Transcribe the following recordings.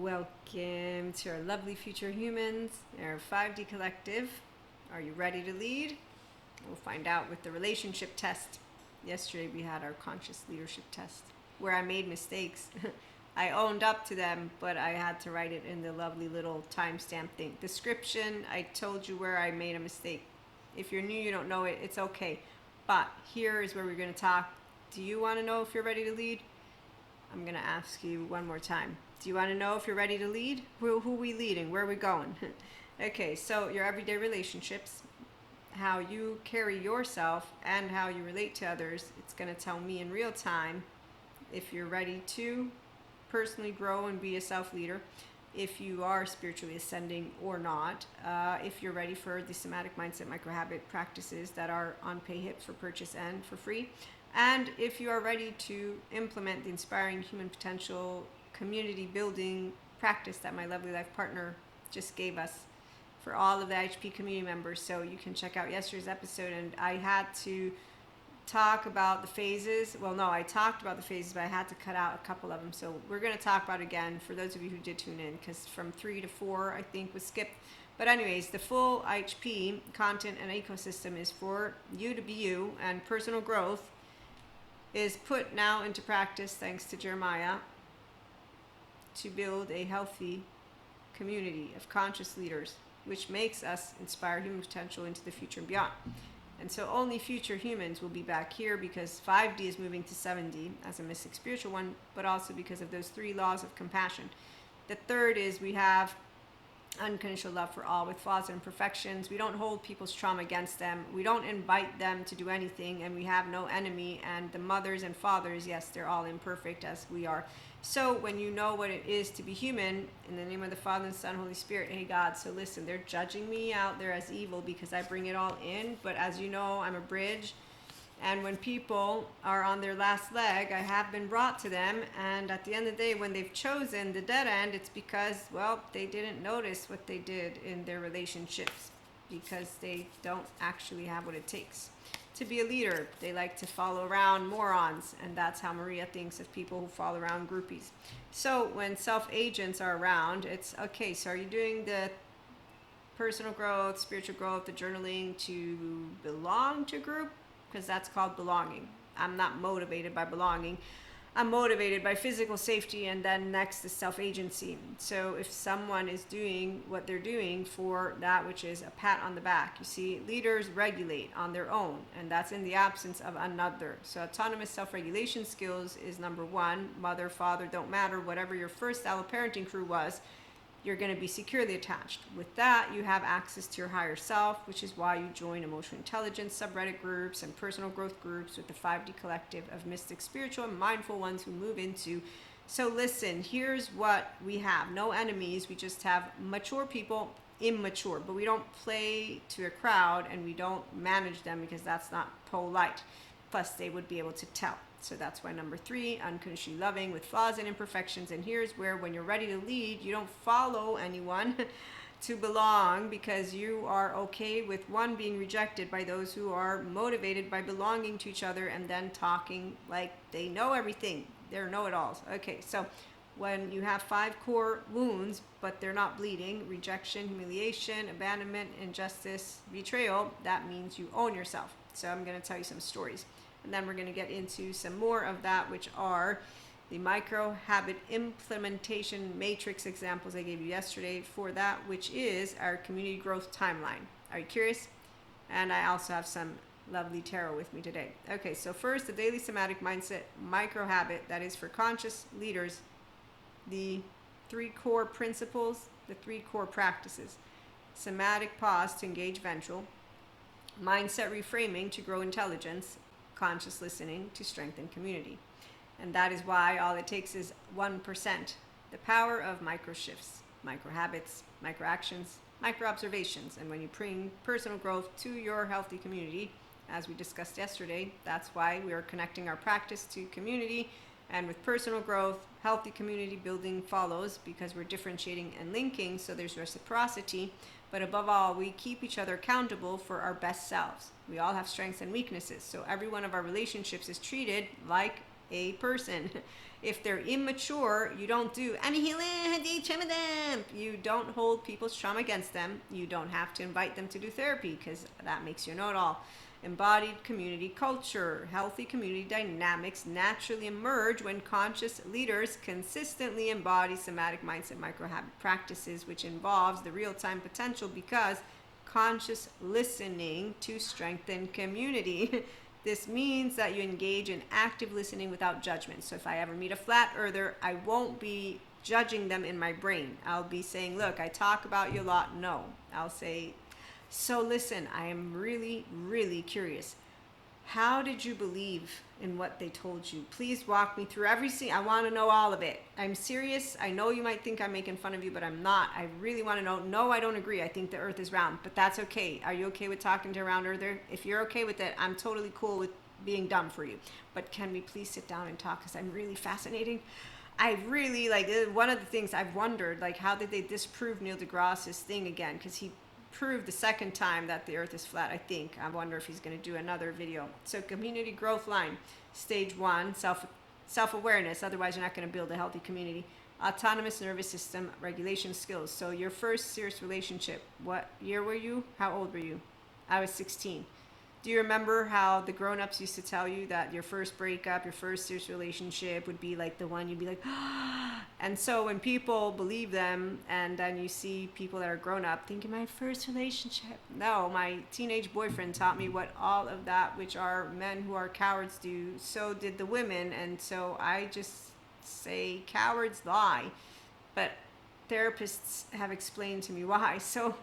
Welcome to our lovely future humans, our 5D collective. Are you ready to lead? We'll find out with the relationship test. Yesterday we had our conscious leadership test where I made mistakes. I owned up to them, but I had to write it in the lovely little timestamp thing. Description, I told you where I made a mistake. If you're new, you don't know it, it's okay. But here is where we're going to talk. Do you want to know if you're ready to lead? I'm going to ask you one more time. Do you want to know if you're ready to lead? Who are we leading? Where are we going? Okay, so your everyday relationships, how you carry yourself and how you relate to others, it's going to tell me in real time if you're ready to personally grow and be a self-leader, if you are spiritually ascending or not, if you're ready for the somatic mindset micro-habit practices that are on pay hip for purchase and for free, and if you are ready to implement the inspiring human potential community building practice that my lovely life partner just gave us for all of the IHP community members. So you can check out yesterday's episode, and I had to talk about the phases. Well, no, I talked about the phases, but I had to cut out a couple of them. So we're going to talk about it again for those of you who did tune in, because from 3 to 4, I think, was skipped. But anyways, the full IHP content and ecosystem is for you to be you, and personal growth is put now into practice, thanks to Jeremiah, to build a healthy community of conscious leaders, which makes us inspire human potential into the future and beyond. And so only future humans will be back here, because 5D is moving to 7D as a mystic spiritual one, but also because of those 3 laws of compassion. The third is we have unconditional love for all with flaws and imperfections. We don't hold people's trauma against them. We don't invite them to do anything, and we have no enemy. And the mothers and fathers, yes, they're all imperfect as we are. So when you know what it is to be human, in the name of the Father, and Son, Holy Spirit, hey God, so listen, they're judging me out there as evil because I bring it all in. But as you know, I'm a bridge. And when people are on their last leg, I have been brought to them. And at the end of the day, when they've chosen the dead end, it's because, well, they didn't notice what they did in their relationships, because they don't actually have what it takes to be a leader. They like to follow around morons, and that's how Maria thinks of people who follow around groupies. So when self-agents are around, it's okay, so are you doing the personal growth, spiritual growth, the journaling to belong to a group? Because that's called belonging. I'm not motivated by belonging. I'm motivated by physical safety, and then next is self-agency. So if someone is doing what they're doing for that which is a pat on the back, you see, leaders regulate on their own, and that's in the absence of another. So autonomous self-regulation skills is number 1. Mother, father, don't matter. Whatever your first alloparenting crew was, you're going to be securely attached. With that, you have access to your higher self, which is why you join emotional intelligence subreddit groups and personal growth groups with the 5D collective of mystic, spiritual, and mindful ones who move into. So listen, here's what we have. No enemies. We just have mature people, immature. But we don't play to a crowd, and we don't manage them, because that's not polite. Plus, they would be able to tell. So that's why number 3, unconditionally loving with flaws and imperfections. And here's where, when you're ready to lead, you don't follow anyone to belong, because you are okay with one being rejected by those who are motivated by belonging to each other and then talking like they know everything. They're know-it-alls. Okay, so when you have 5 core wounds, but they're not bleeding, rejection, humiliation, abandonment, injustice, betrayal, that means you own yourself. So I'm going to tell you some stories. And then we're going to get into some more of that, which are the micro habit implementation matrix examples I gave you yesterday for that, which is our community growth timeline. Are you curious? And I also have some lovely tarot with me today. Okay, so first, the daily somatic mindset micro habit that is for conscious leaders, the 3 core principles, the 3 core practices. Somatic pause to engage ventral, mindset reframing to grow intelligence, conscious listening to strengthen community. And that is why all it takes is 1%. The power of micro shifts, micro habits, micro actions, micro observations. And when you bring personal growth to your healthy community, as we discussed yesterday, that's why we are connecting our practice to community. And with personal growth, healthy community building follows, because we're differentiating and linking, so there's reciprocity. But above all, we keep each other accountable for our best selves. We all have strengths and weaknesses, so every one of our relationships is treated like a person. If they're immature, you don't do you don't hold people's trauma against them. You don't have to invite them to do therapy because that makes you a know-it-all. Embodied community culture. Healthy community dynamics naturally emerge when conscious leaders consistently embody somatic mindset micro-habit practices, which involves the real-time potential because conscious listening to strengthen community. This means that you engage in active listening without judgment. So if I ever meet a flat earther, I won't be judging them in my brain. I'll be saying, look, I talk about you a lot. No. I'll say, so listen, I am really, really curious. How did you believe in what they told you? Please walk me through everything. I want to know all of it. I'm serious. I know you might think I'm making fun of you, but I'm not. I really want to know. No, I don't agree. I think the earth is round, but that's okay. Are you okay with talking to a round earther? If you're okay with it, I'm totally cool with being dumb for you. But can we please sit down and talk? Because I'm really fascinating. I really, one of the things I've wondered, how did they disprove Neil deGrasse's thing again? Because he proved the second time that the earth is flat, I think. I wonder if he's going to do another video. So community growth line, stage 1, self-awareness. Otherwise, you're not going to build a healthy community. Autonomous nervous system, regulation skills. So your first serious relationship, what year were you? How old were you? I was 16. Do you remember how the grown-ups used to tell you that your first breakup, your first serious relationship would be like the one you'd be like, and so when people believe them and then you see people that are grown up thinking, my first relationship. No, my teenage boyfriend taught me what all of that, which are men who are cowards, do. So did the women. And so I just say cowards lie. But therapists have explained to me why. So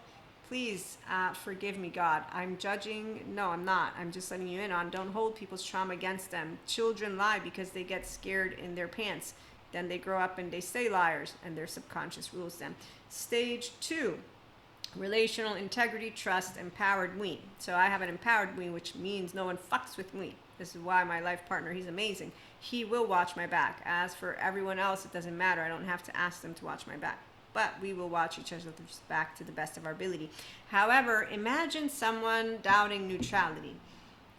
please forgive me, God. I'm judging. No, I'm not. I'm just letting you in on don't hold people's trauma against them. Children lie because they get scared in their pants. Then they grow up and they stay liars and their subconscious rules them. Stage 2, relational integrity, trust, empowered we. So I have an empowered we, which means no one fucks with me. This is why my life partner, he's amazing. He will watch my back. As for everyone else, it doesn't matter. I don't have to ask them to watch my back. But we will watch each other's back to the best of our ability. However, imagine someone doubting neutrality.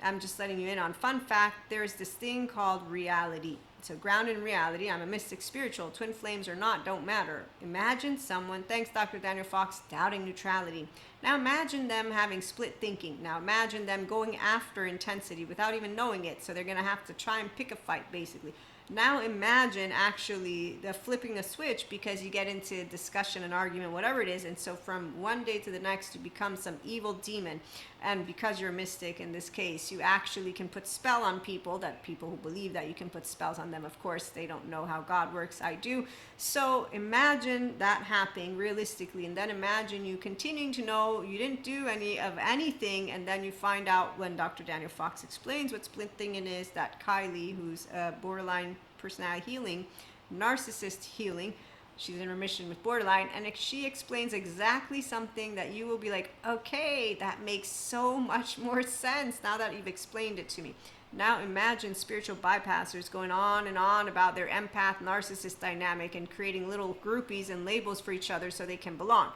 I'm just letting you in on fun fact. There's this thing called reality. So grounded in reality, I'm a mystic spiritual. Twin flames or not, don't matter. Imagine someone, thanks Dr. Daniel Fox, doubting neutrality. Now imagine them having split thinking. Now imagine them going after intensity without even knowing it. So they're going to have to try and pick a fight, basically. Now imagine actually the flipping a switch because you get into discussion and argument, whatever it is. And so from one day to the next, you become some evil demon. And because you're a mystic in this case, you actually can put spell on people, that people who believe that you can put spells on them. Of course, they don't know how God works. I do. So imagine that happening realistically. And then imagine you continuing to know you didn't do any of anything. And then you find out when Dr. Daniel Fox explains what split thinking is, that Kylie, who's a borderline personality healing, narcissist healing, she's in remission with borderline, and she explains exactly something that you will be like, okay, that makes so much more sense now that you've explained it to me. Now imagine spiritual bypassers going on and on about their empath narcissist dynamic and creating little groupies and labels for each other so they can belong.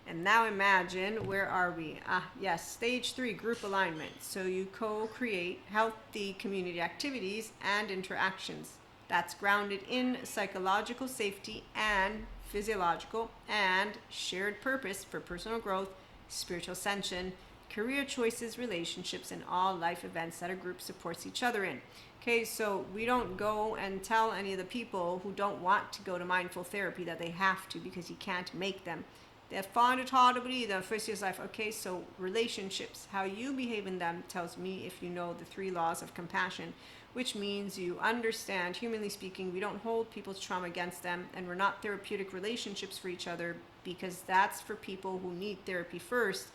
And now imagine, where are we? Yes, stage 3, group alignment. So you co-create healthy community activities and interactions. That's grounded in psychological safety and physiological and shared purpose for personal growth, spiritual ascension, career choices, relationships, and all life events that a group supports each other in. Okay, so we don't go and tell any of the people who don't want to go to mindful therapy that they have to because you can't make them. They find it hard to believe the first year's life. Okay, so relationships, how you behave in them tells me if you know the 3 laws of compassion, which means you understand, humanly speaking, we don't hold people's trauma against them, and we're not therapeutic relationships for each other because that's for people who need therapy first.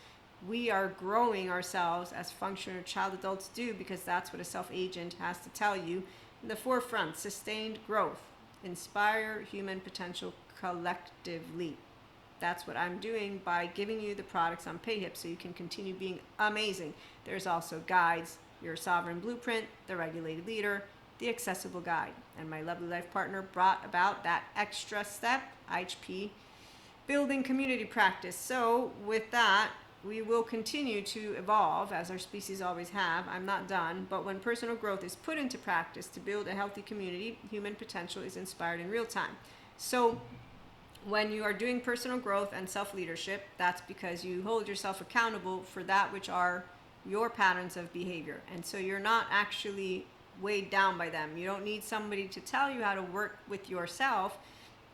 We are growing ourselves as functional child adults do because that's what a self-agent has to tell you. In the forefront, sustained growth, inspire human potential collectively. That's what I'm doing by giving you the products on PayHip so you can continue being amazing. There's also guides, your sovereign blueprint, the regulated leader, the accessible guide. And my lovely life partner brought about that extra step, IHP, building community practice. So with that, we will continue to evolve as our species always have. I'm not done. But when personal growth is put into practice to build a healthy community, human potential is inspired in real time. So when you are doing personal growth and self-leadership, that's because you hold yourself accountable for that which are your patterns of behavior. And so you're not actually weighed down by them. You don't need somebody to tell you how to work with yourself.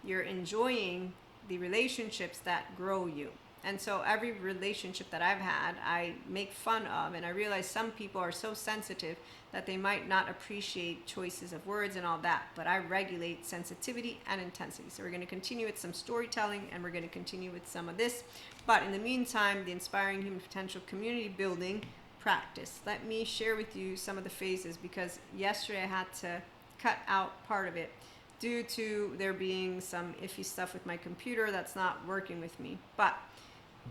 You're enjoying the relationships that grow you. And so every relationship that I've had, I make fun of, and I realize some people are so sensitive that they might not appreciate choices of words and all that, but I regulate sensitivity and intensity. So we're going to continue with some storytelling, and we're going to continue with some of this. But in the meantime, the Inspiring Human Potential community building practice. Let me share with you some of the phases, because yesterday I had to cut out part of it due to there being some iffy stuff with my computer that's not working with me. But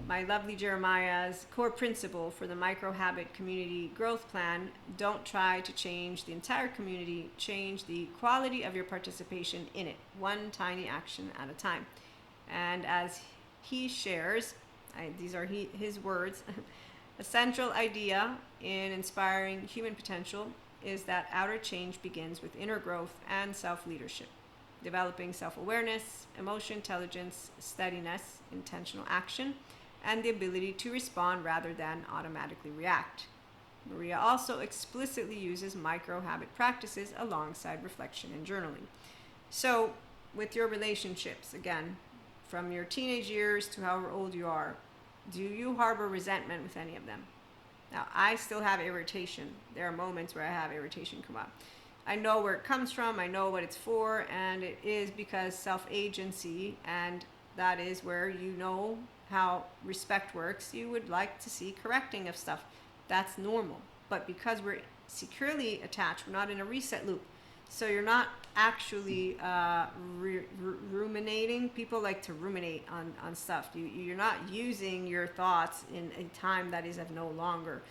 my lovely Jeremiah's core principle for the micro habit community growth plan: don't try to change the entire community, change the quality of your participation in it, one tiny action at a time. And as he shares, these are his words, a central idea in inspiring human potential is that outer change begins with inner growth and self-leadership, developing self-awareness, emotional intelligence, steadiness, intentional action, and the ability to respond rather than automatically react. Maria also explicitly uses micro habit practices alongside reflection and journaling. So with your relationships, again, from your teenage years to however old you are, do you harbor resentment with any of them? Now, I still have irritation. There are moments where I have irritation come up. I know where it comes from, I know what it's for, and it is because self-agency, and that is where you know how respect works. You would like to see correcting of stuff. That's normal. But because we're securely attached, we're not in a reset loop. So you're not actually ruminating. People like to ruminate on stuff. You're not using your thoughts in a time that is of no longer.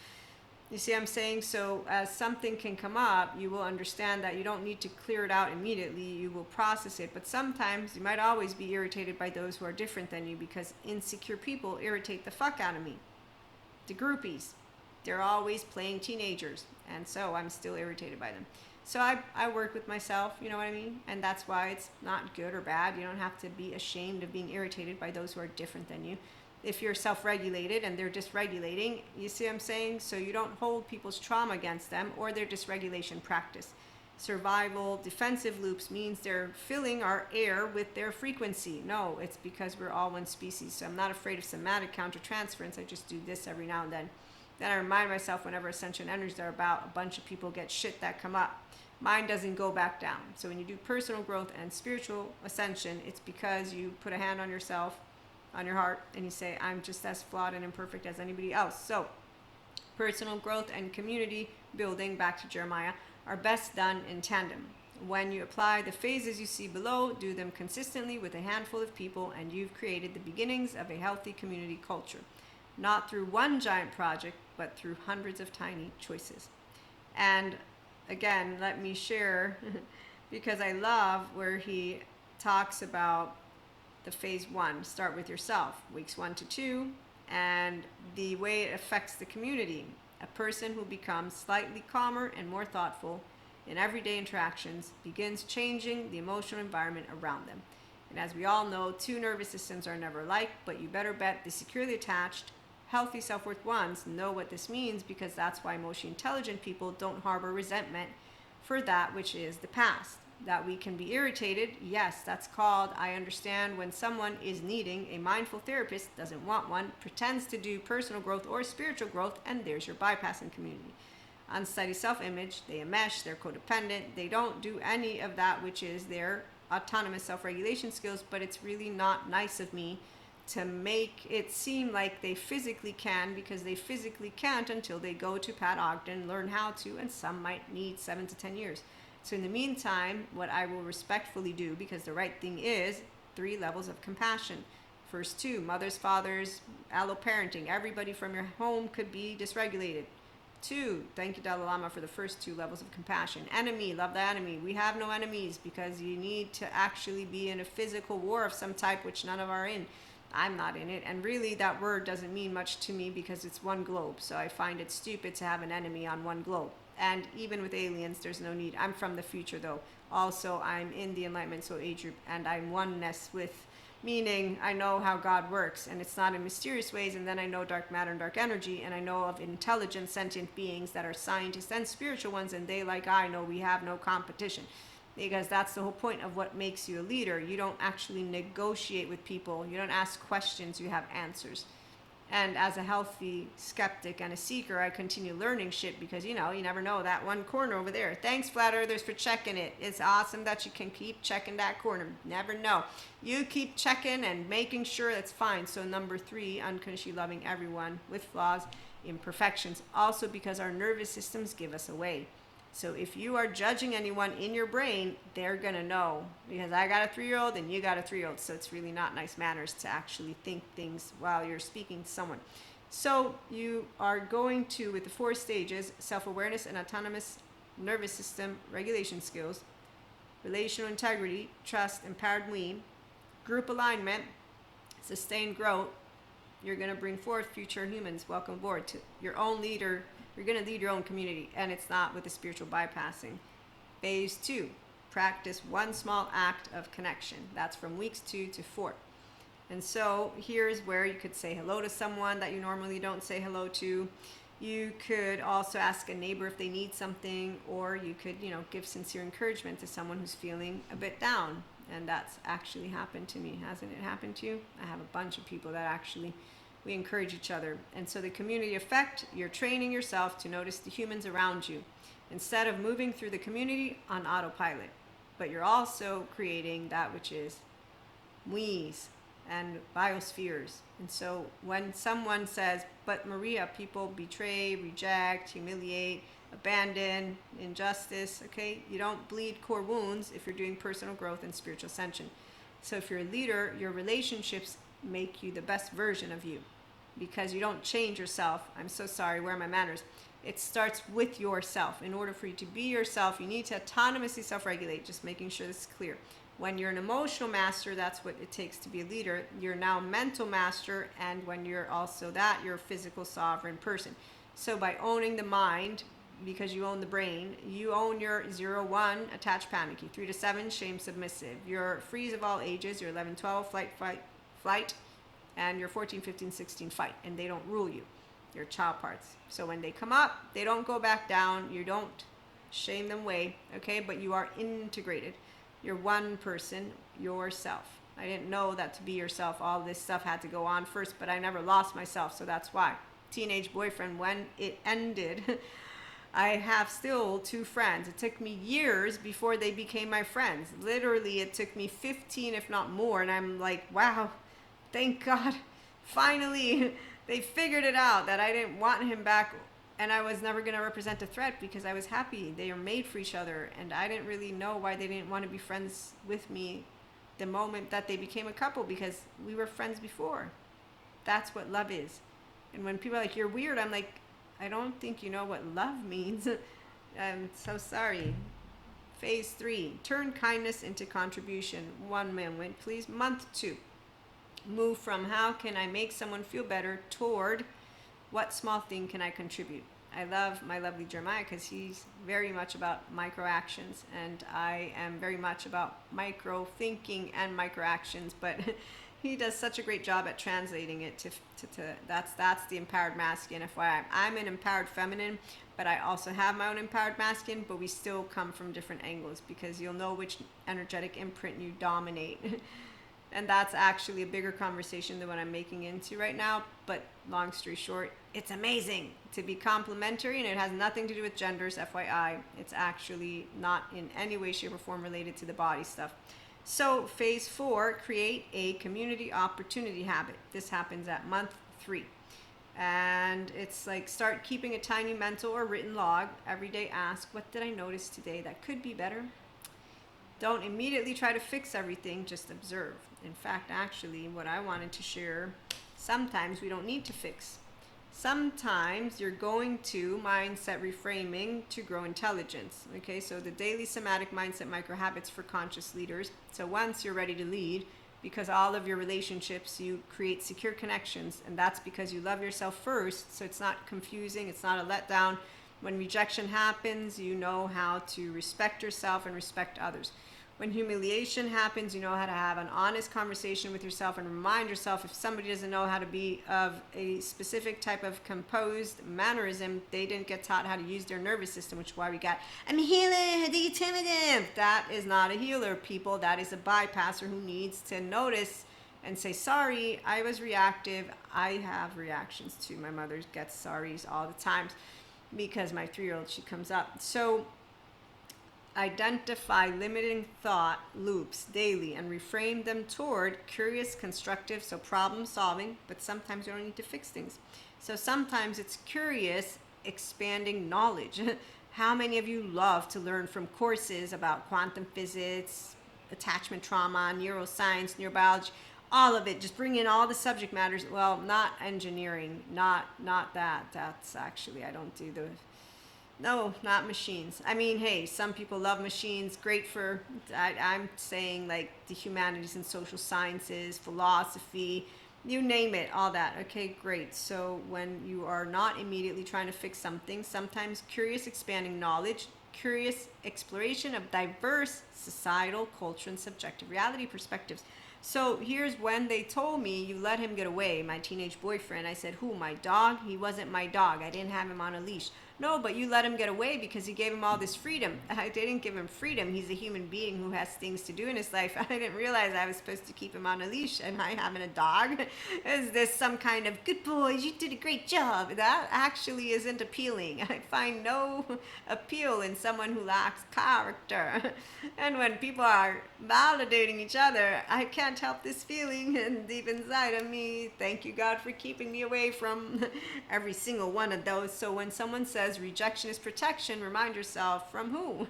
You see what I'm saying? So as something can come up, you will understand that you don't need to clear it out immediately. You will process it. But sometimes you might always be irritated by those who are different than you, because insecure people irritate the fuck out of me. The groupies, they're always playing teenagers. And so I'm still irritated by them. So I work with myself, you know what I mean? And that's why it's not good or bad. You don't have to be ashamed of being irritated by those who are different than you. If you're self-regulated and they're dysregulating, you see what I'm saying? So you don't hold people's trauma against them or their dysregulation practice. Survival defensive loops means they're filling our air with their frequency. No, it's because we're all one species. So I'm not afraid of somatic countertransference. I just do this every now and then. Then I remind myself whenever ascension energies are about, a bunch of people get shit that come up. Mine doesn't go back down. So when you do personal growth and spiritual ascension, it's because you put a hand on yourself, on your heart, and you say, I'm just as flawed and imperfect as anybody else. So personal growth and community building, back to Jeremiah, are best done in tandem. When you apply the phases you see below, do them consistently with a handful of people, and you've created the beginnings of a healthy community culture. Not through one giant project, but through hundreds of tiny choices. And again, let me share, because I love where he talks about the phase 1, start with yourself, weeks 1 to 2, and the way it affects the community. A person who becomes slightly calmer and more thoughtful in everyday interactions begins changing the emotional environment around them. And as we all know, 2 nervous systems are never alike, but you better bet the securely attached, healthy self-worth ones know what this means, because that's why emotionally intelligent people don't harbor resentment for that which is the past. That we can be irritated, yes, that's called, I understand when someone is needing a mindful therapist, doesn't want one, pretends to do personal growth or spiritual growth, and there's your bypassing community. Unsteady self-image, they enmesh, they're codependent, they don't do any of that which is their autonomous self-regulation skills, but it's really not nice of me to make it seem like they physically can, because they physically can't until they go to Pat Ogden, learn how to, and some might need 7 to 10 years. So in the meantime, what I will respectfully do, because the right thing is 3 levels of compassion. First 2, mothers, fathers, alloparenting. Everybody from your home could be dysregulated. 2, thank you Dalai Lama for the first 2 levels of compassion. Enemy, love the enemy. We have no enemies, because you need to actually be in a physical war of some type, which none of are in. I'm not in it. And really that word doesn't mean much to me because it's one globe. So I find it stupid to have an enemy on one globe. And even with aliens, there's no need. I'm from the future though. Also, I'm in the Enlightenment Soul Age group, and I'm oneness with, meaning I know how God works, and it's not in mysterious ways. And then I know dark matter and dark energy, and I know of intelligent sentient beings that are scientists and spiritual ones, and they, like I know, we have no competition. Because that's the whole point of what makes you a leader. You don't actually negotiate with people. You don't ask questions, you have answers. And as a healthy skeptic and a seeker, I continue learning shit because, you never know, that one corner over there. Thanks, Flat Earthers, for checking it. It's awesome that you can keep checking that corner. Never know. You keep checking and making sure it's fine. So number 3, unconditionally loving everyone with flaws, imperfections. Also because our nervous systems give us away. So if you are judging anyone in your brain, they're going to know. Because I got a 3-year-old and you got a 3-year-old. So it's really not nice manners to actually think things while you're speaking to someone. So you are going to, with the 4 stages, self-awareness and autonomous nervous system regulation skills, relational integrity, trust, empowered we, group alignment, sustained growth. You're going to bring forth future humans. Welcome aboard to your own leader. You're going to lead your own community, and it's not with the spiritual bypassing. Phase 2, practice one small act of connection. That's from weeks 2 to 4. And so here's where you could say hello to someone that you normally don't say hello to. You could also ask a neighbor if they need something, or you could, give sincere encouragement to someone who's feeling a bit down. And that's actually happened to me. Hasn't it happened to you? I have a bunch of people that actually, we encourage each other. And so the community effect, you're training yourself to notice the humans around you instead of moving through the community on autopilot. But you're also creating that which is we's and biospheres. And so when someone says, but Maria, people betray, reject, humiliate, abandon, injustice, okay? You don't bleed core wounds if you're doing personal growth and spiritual ascension. So if you're a leader, your relationships make you the best version of you because you don't change yourself. I'm so sorry, where are my manners? It starts with yourself. In order for you to be yourself, you need to autonomously self-regulate, just making sure this is clear. When you're an emotional master, that's what it takes to be a leader. You're now a mental master, and when you're also that, you're a physical sovereign person. So by owning the mind, because you own the brain, you own your 0-1 attached panicky, 3 to 7 shame submissive, your freeze of all ages, your 11-12 flight, and your 14-15-16 fight, and they don't rule you. Your child parts. So when they come up, they don't go back down. You don't shame them away, okay? But you are integrated. You're one person, yourself. I didn't know that to be yourself, all this stuff had to go on first, but I never lost myself, so that's why. Teenage boyfriend, when it ended, I have still 2 friends. It took me years before they became my friends. Literally, it took me 15, if not more, and I'm like, wow, thank God. Finally, they figured it out that I didn't want him back, and I was never going to represent a threat because I was happy. They are made for each other, and I didn't really know why they didn't want to be friends with me the moment that they became a couple, because we were friends before. That's what love is. And when people are like, you're weird, I'm like, I don't think you know what love means. I'm so sorry. Phase 3, turn kindness into contribution. 1 moment, please. Month 2, move from how can I make someone feel better toward what small thing can I contribute. I love my lovely Jeremiah because he's very much about micro actions, and I am very much about micro thinking and micro actions, but he does such a great job at translating it to that's the empowered masculine. FYI, I'm an empowered feminine, but I also have my own empowered masculine, but we still come from different angles because you'll know which energetic imprint you dominate. And that's actually a bigger conversation than what I'm making into right now. But long story short, it's amazing to be complementary, and it has nothing to do with genders, FYI. It's actually not in any way, shape, or form related to the body stuff. So phase 4, create a community opportunity habit. This happens at month 3. And it's like start keeping a tiny mental or written log. Every day ask, what did I notice today that could be better? Don't immediately try to fix everything, just observe. In fact, actually, what I wanted to share, sometimes we don't need to fix. Sometimes you're going to mindset reframing to grow intelligence. Okay, so the daily somatic mindset micro habits for conscious leaders. So once you're ready to lead, because all of your relationships, you create secure connections, and that's because you love yourself first. So it's not confusing, it's not a letdown. When rejection happens, you know how to respect yourself and respect others. When humiliation happens, you know how to have an honest conversation with yourself and remind yourself, if somebody doesn't know how to be of a specific type of composed mannerism, they didn't get taught how to use their nervous system, which is why we got, I'm a healer, the intuitive. That is not a healer, people. That is a bypasser who needs to notice and say, sorry, I was reactive. I have reactions too. My mother gets sorries all the time because my 3-year-old, she comes up. So identify limiting thought loops daily and reframe them toward curious, constructive, so problem solving, but sometimes you don't need to fix things. So sometimes it's curious, expanding knowledge. How many of you love to learn from courses about quantum physics, attachment trauma, neuroscience, neurobiology, all of it? Just bring in all the subject matters. Well, not engineering, not that. That's actually, I don't do the... No, not machines. I mean, hey, some people love machines. Great for, I'm saying like the humanities and social sciences, philosophy, you name it, all that. Okay, great. So when you are not immediately trying to fix something, sometimes curious expanding knowledge, curious exploration of diverse societal, culture, and subjective reality perspectives. So here's when they told me, you let him get away, my teenage boyfriend. I said, who, my dog? He wasn't my dog. I didn't have him on a leash. No, but you let him get away because you gave him all this freedom. I didn't give him freedom. He's a human being who has things to do in his life. I didn't realize I was supposed to keep him on a leash. Am I having a dog? Is this some kind of, good boys, you did a great job? That actually isn't appealing. I find no appeal in someone who lacks character. And when people are validating each other, I can't help this feeling and deep inside of me. Thank you, God, for keeping me away from every single one of those. So when someone says rejection is protection, remind yourself, from who?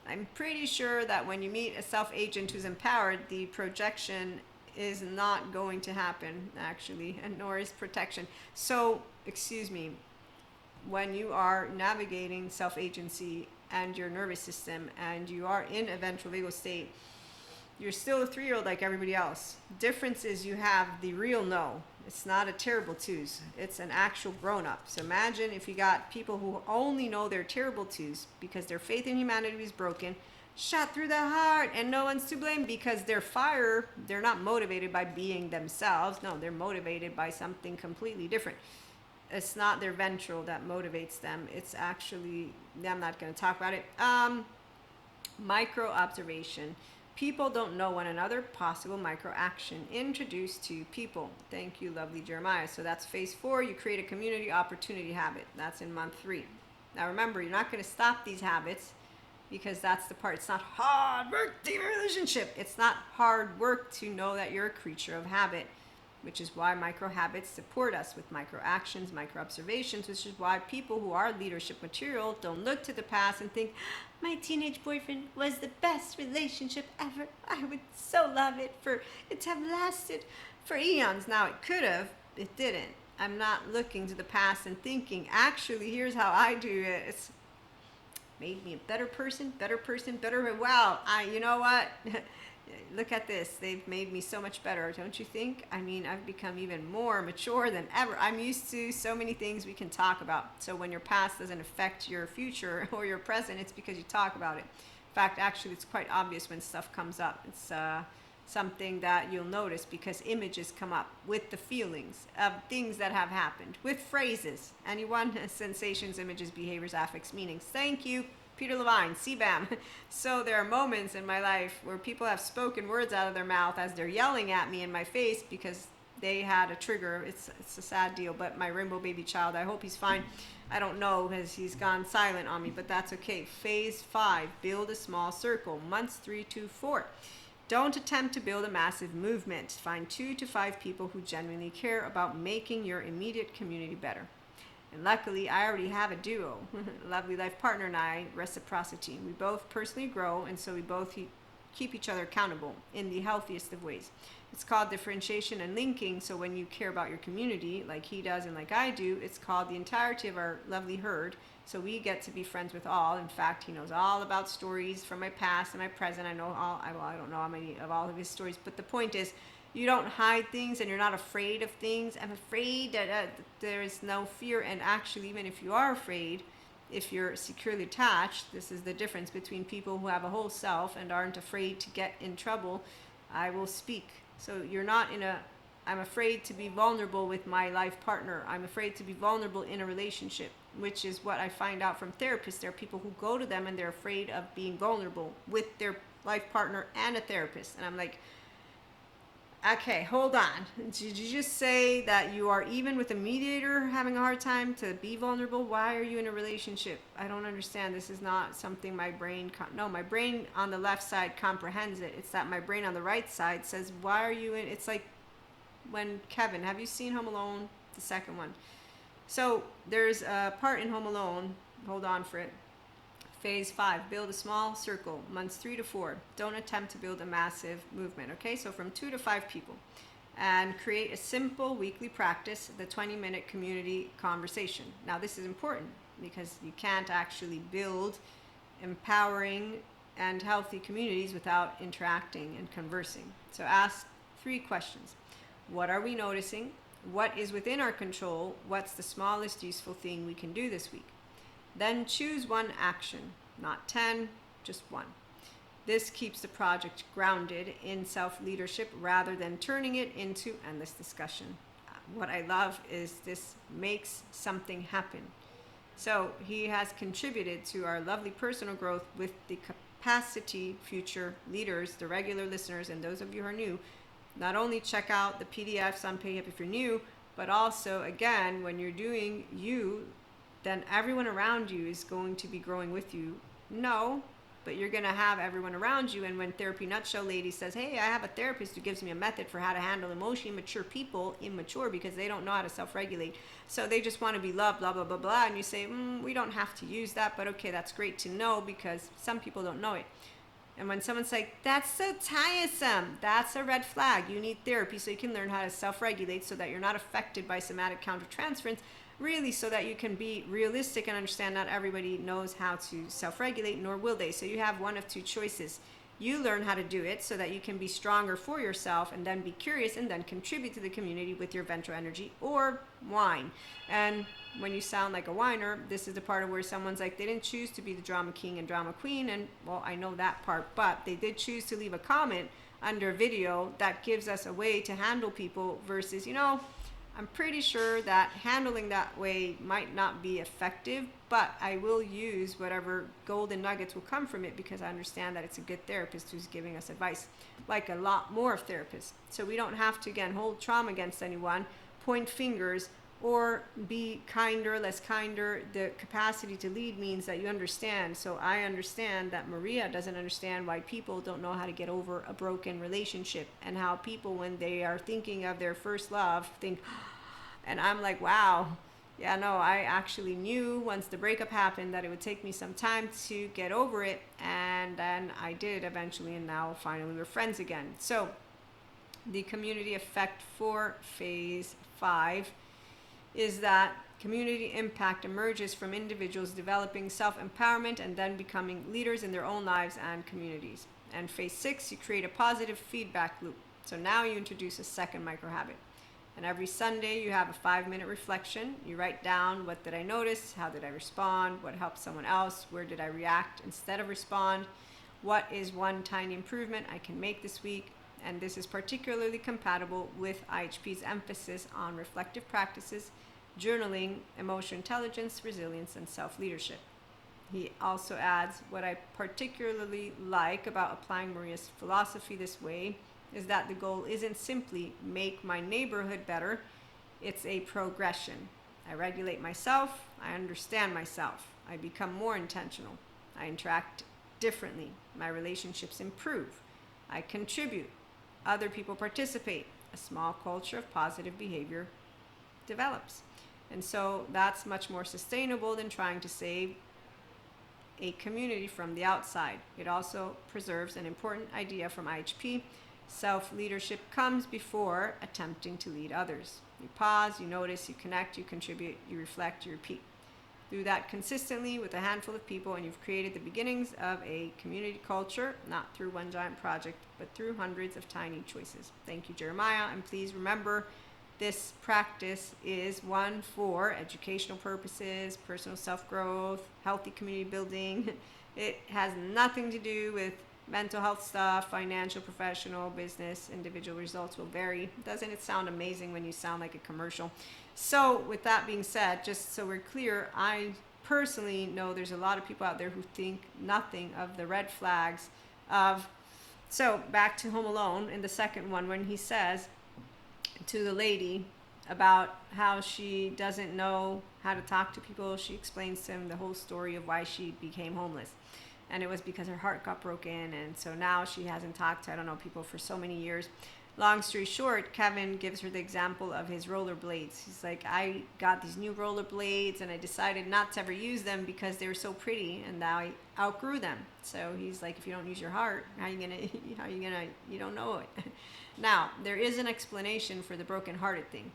I'm pretty sure that when you meet a self-agent who's empowered, the projection is not going to happen, actually, and nor is protection. So, excuse me, when you are navigating self-agency and your nervous system and you are in a ventral vagal state, you're still a 3-year-old like everybody else. Difference is you have the real no. It's not a terrible twos. It's an actual grown-up. So imagine if you got people who only know they're terrible twos because their faith in humanity is broken, shot through the heart, and no one's to blame because their fire, they're not motivated by being themselves. No, they're motivated by something completely different. It's not their ventral that motivates them. It's actually, I'm not going to talk about it. Micro observation. People don't know one another. Possible micro action. Introduced to people. Thank you, lovely Jeremiah. So that's phase 4. You create a community opportunity habit. That's in month 3. Now remember, you're not going to stop these habits because that's the part. It's not hard work to your relationship. It's not hard work to know that you're a creature of habit, which is why micro habits support us with micro actions, micro observations, which is why people who are leadership material don't look to the past and think, my teenage boyfriend was the best relationship ever. I would so love it for it to have lasted for eons. Now it could have, it didn't. I'm not looking to the past and thinking, actually, here's how I do it. It's made me a better person, better, wow, you know what? Look at this. They've made me so much better, don't you think? I mean, I've become even more mature than ever. I'm used to so many things we can talk about. So when your past doesn't affect your future or your present, it's because you talk about it. In fact, actually, it's quite obvious when stuff comes up. It's something that you'll notice because images come up with the feelings of things that have happened, with phrases. Anyone? Sensations, images, behaviors, affects, meanings. Thank you. Peter Levine, CBAM. So there are moments in my life where people have spoken words out of their mouth as they're yelling at me in my face because they had a trigger. It's a sad deal, but my rainbow baby child, I hope he's fine. I don't know because he's gone silent on me, but that's okay. Phase 5, build a small circle. Months 3 to 4. Don't attempt to build a massive movement. Find 2 to 5 people who genuinely care about making your immediate community better. And luckily, I already have a duo, lovely life partner and I, reciprocity. We both personally grow, and so we both keep each other accountable in the healthiest of ways. It's called differentiation and linking, so when you care about your community, like he does and like I do, it's called the entirety of our lovely herd, so we get to be friends with all. In fact, he knows all about stories from my past and my present. I know all, I don't know how many of all of his stories, but the point is, you don't hide things and you're not afraid of things. I'm afraid that there is no fear. And actually, even if you are afraid, if you're securely attached, this is the difference between people who have a whole self and aren't afraid to get in trouble. I will speak. So you're not in a, I'm afraid to be vulnerable with my life partner. I'm afraid to be vulnerable in a relationship, which is what I find out from therapists. There are people who go to them and they're afraid of being vulnerable with their life partner and a therapist. And I'm like, okay, hold on. Did you just say that you are, even with a mediator, having a hard time to be vulnerable? Why are you in a relationship? I don't understand. This is not something my brain, no, my brain on the left side comprehends it. It's that my brain on the right side says, why are you in, it's like when Kevin, have you seen Home Alone? The second one. So there's a part in Home Alone, hold on for it. Phase 5, build a small circle, months 3 to 4. Don't attempt to build a massive movement, okay? So from 2 to 5 people. And create a simple weekly practice, the 20-minute community conversation. Now this is important because you can't actually build empowering and healthy communities without interacting and conversing. So ask 3 questions. What are we noticing? What is within our control? What's the smallest useful thing we can do this week? Then choose one action, not 10, just one. This keeps the project grounded in self-leadership rather than turning it into endless discussion. What I love is this makes something happen. So he has contributed to our lovely personal growth with the capacity future leaders, the regular listeners, and those of you who are new. Not only check out the PDFs on PayUp if you're new, but also, again, when you're doing you, then everyone around you is going to be growing with you. No, but you're going to have everyone around you. And when Therapy Nutshell lady says, hey, I have a therapist who gives me a method for how to handle emotionally immature people, immature because they don't know how to self-regulate. So they just want to be loved, blah, blah, blah, blah. And you say, we don't have to use that, but okay, that's great to know because some people don't know it. And when someone's like, that's so tiresome, that's a red flag. You need therapy so you can learn how to self-regulate so that you're not affected by somatic countertransference, really so that you can be realistic and understand not everybody knows how to self-regulate, nor will they. So you have one of 2 choices. You learn how to do it so that you can be stronger for yourself and then be curious and then contribute to the community with your ventral energy, or whine. And when you sound like a whiner, this is the part of where someone's like, they didn't choose to be the drama king and drama queen, and well, I know that part, but they did choose to leave a comment under a video that gives us a way to handle people versus, I'm pretty sure that handling that way might not be effective, but I will use whatever golden nuggets will come from it because I understand that it's a good therapist who's giving us advice, like a lot more of therapists. So we don't have to, again, hold trauma against anyone, point fingers, or be kinder, less kinder. The capacity to lead means that you understand. So I understand that Maria doesn't understand why people don't know how to get over a broken relationship, and how people, when they are thinking of their first love, think, and I'm like, wow, yeah, no, I actually knew once the breakup happened that it would take me some time to get over it, and then I did eventually, and now finally we're friends again. So the community effect for phase 5 is that community impact emerges from individuals developing self-empowerment and then becoming leaders in their own lives and communities. And phase 6, you create a positive feedback loop. So now you introduce a second micro habit. And every Sunday you have a 5-minute reflection. You write down, what did I notice? How did I respond? What helped someone else? Where did I react instead of respond? What is one tiny improvement I can make this week? And this is particularly compatible with IHP's emphasis on reflective practices, journaling, emotional intelligence, resilience, and self-leadership. He also adds, what I particularly like about applying Maria's philosophy this way is that the goal isn't simply make my neighborhood better, it's a progression. I regulate myself, I understand myself, I become more intentional, I interact differently, my relationships improve, I contribute, other people participate, a small culture of positive behavior develops. And so that's much more sustainable than trying to save a community from the outside. It also preserves an important idea from IHP. Self-leadership comes before attempting to lead others. You pause, you notice, you connect, you contribute, you reflect, you repeat. Do that consistently with a handful of people, and you've created the beginnings of a community culture, not through one giant project, but through hundreds of tiny choices. Thank you, Jeremiah. And please remember, this practice is one for educational purposes, personal self-growth, healthy community building. It has nothing to do with mental health stuff, financial, professional, business. Individual results will vary. Doesn't it sound amazing when you sound like a commercial? So with that being said, just so we're clear, I personally know there's a lot of people out there who think nothing of the red flags of, so back to Home Alone in the second one, when he says to the lady about how she doesn't know how to talk to people, she explains to him the whole story of why she became homeless. And it was because her heart got broken, and so now she hasn't talked to, I don't know, people for so many years. Long story short, Kevin gives her the example of his rollerblades. He's like, I got these new rollerblades and I decided not to ever use them because they were so pretty, and now I outgrew them. So he's like, if you don't use your heart, you don't know it. Now, there is an explanation for the broken-hearted thing.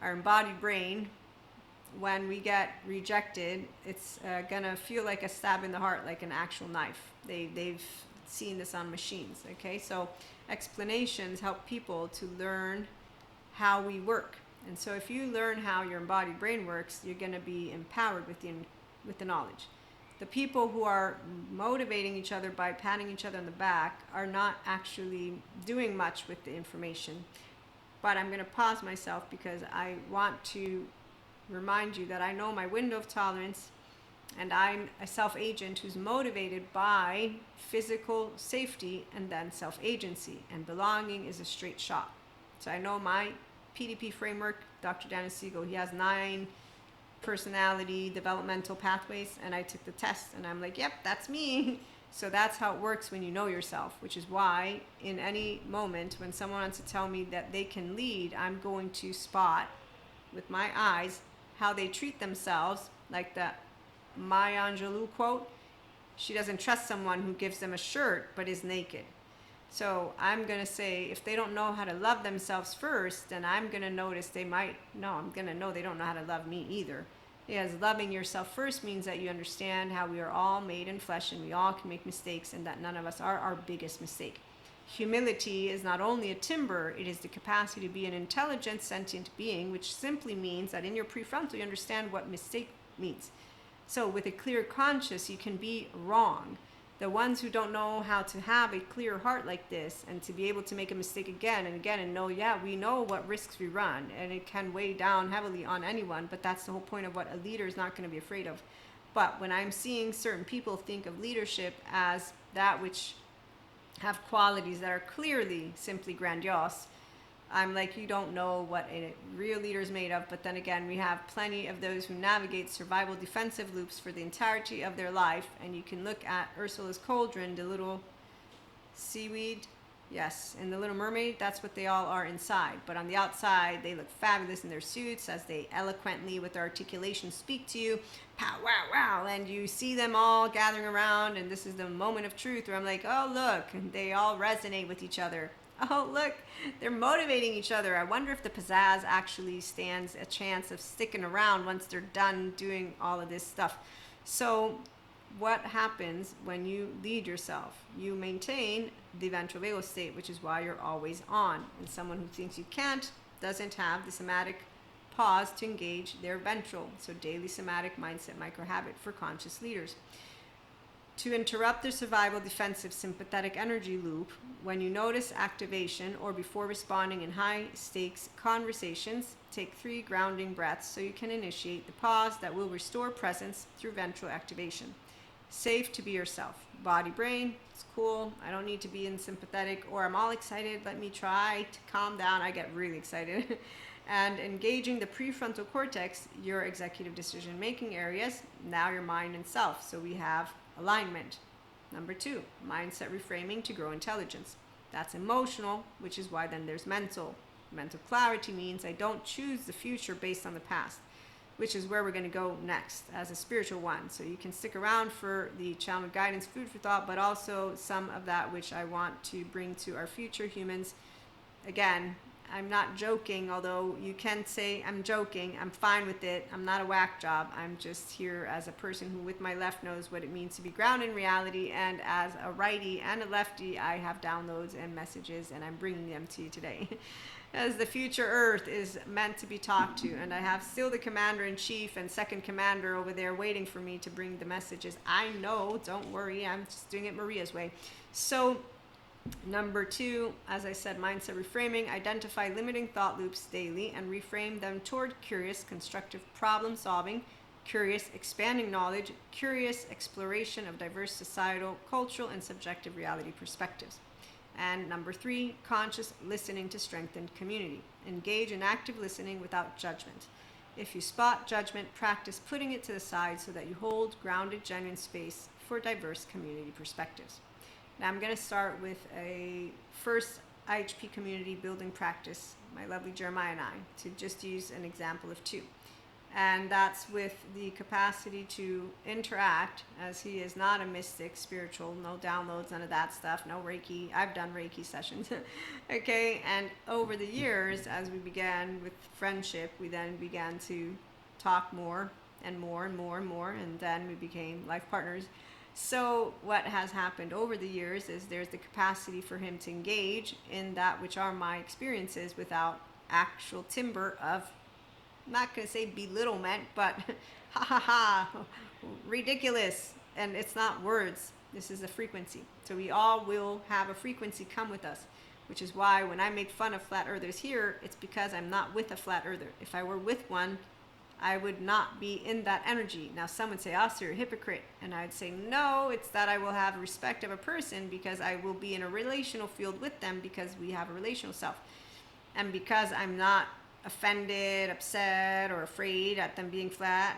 Our embodied brain, when we get rejected, it's gonna feel like a stab in the heart, like an actual knife. They've seen this on machines, okay? So explanations help people to learn how we work. And so if you learn how your embodied brain works, you're gonna be empowered with the knowledge. The people who are motivating each other by patting each other on the back are not actually doing much with the information. But I'm gonna pause myself because I want to remind you that I know my window of tolerance, and I'm a self-agent who's motivated by physical safety and then self-agency, and belonging is a straight shot. So I know my PDP framework, Dr. Daniel Siegel, he has 9 personality developmental pathways, and I took the test and I'm like, yep, that's me. So that's how it works when you know yourself, which is why in any moment when someone wants to tell me that they can lead, I'm going to spot with my eyes how they treat themselves, like the Maya Angelou quote, she doesn't trust someone who gives them a shirt but is naked. So I'm going to say, if they don't know how to love themselves first, then I'm going to notice I'm going to know they don't know how to love me either. Because loving yourself first means that you understand how we are all made in flesh and we all can make mistakes, and that none of us are our biggest mistake. Humility is not only a timber, it is the capacity to be an intelligent, sentient being, which simply means that in your prefrontal you understand what mistake means. So with a clear conscience, you can be wrong. The ones who don't know how to have a clear heart like this and to be able to make a mistake again and again and know, yeah, we know what risks we run, and it can weigh down heavily on anyone, but that's the whole point of what a leader is not going to be afraid of. But when I'm seeing certain people think of leadership as that which have qualities that are clearly simply grandiose, I'm like, you don't know what a real leader is made of. But then again, we have plenty of those who navigate survival defensive loops for the entirety of their life. And you can look at Ursula's cauldron, the little seaweed. Yes, in The Little Mermaid, that's what they all are inside. But on the outside, they look fabulous in their suits as they eloquently, with their articulation, speak to you. Pow, wow, wow. And you see them all gathering around. And this is the moment of truth where I'm like, oh, look, and they all resonate with each other. Oh, look, they're motivating each other. I wonder if the pizzazz actually stands a chance of sticking around once they're done doing all of this stuff. So what happens when you lead yourself? You maintain the ventral vagal state, which is why you're always on. And someone who thinks you can't doesn't have the somatic pause to engage their ventral. So daily somatic mindset micro-habit for conscious leaders. To interrupt the survival defensive sympathetic energy loop, when you notice activation or before responding in high stakes conversations, take 3 grounding breaths so you can initiate the pause that will restore presence through ventral activation. Safe to be yourself. Body, brain, it's cool. I don't need to be in sympathetic, or I'm all excited. Let me try to calm down. I get really excited. And engaging the prefrontal cortex, your executive decision-making areas, now your mind and self. So we have alignment. Number 2, mindset reframing to grow intelligence. That's emotional, which is why then there's mental. Mental clarity means I don't choose the future based on the past, which is where we're going to go next as a spiritual one. So you can stick around for the channel guidance, food for thought, but also some of that which I want to bring to our future humans. Again, I'm not joking, although you can say I'm joking. I'm fine with it. I'm not a whack job. I'm just here as a person who with my left knows what it means to be grounded in reality, and as a righty and a lefty, I have downloads and messages, and I'm bringing them to you today. As the future Earth is meant to be talked to, and I have still the Commander-in-Chief and Second Commander over there waiting for me to bring the messages. I know, don't worry, I'm just doing it Maria's way. So, number 2, as I said, mindset reframing. Identify limiting thought loops daily and reframe them toward curious, constructive problem solving, curious, expanding knowledge, curious exploration of diverse societal, cultural, and subjective reality perspectives. And number 3, conscious listening to strengthen community. Engage in active listening without judgment. If you spot judgment, practice putting it to the side so that you hold grounded, genuine space for diverse community perspectives. Now I'm going to start with a first IHP community building practice, my lovely Jeremiah and I, to just use an example of 2. And that's with the capacity to interact, as he is not a mystic, spiritual, no downloads, none of that stuff, no Reiki. I've done Reiki sessions. Okay, and over the years, as we began with friendship, we then began to talk more and more and more and more, and then we became life partners. So what has happened over the years is there's the capacity for him to engage in that which are my experiences without actual timber of, I'm not going to say belittlement, but ha ha ha, ridiculous. And it's not words. This is a frequency. So we all will have a frequency come with us, which is why when I make fun of flat earthers here, it's because I'm not with a flat earther. If I were with one, I would not be in that energy. Now some would say, oh, so you're a hypocrite. And I would say, no, it's that I will have respect of a person because I will be in a relational field with them because we have a relational self. And because I'm not offended, upset, or afraid at them being flat,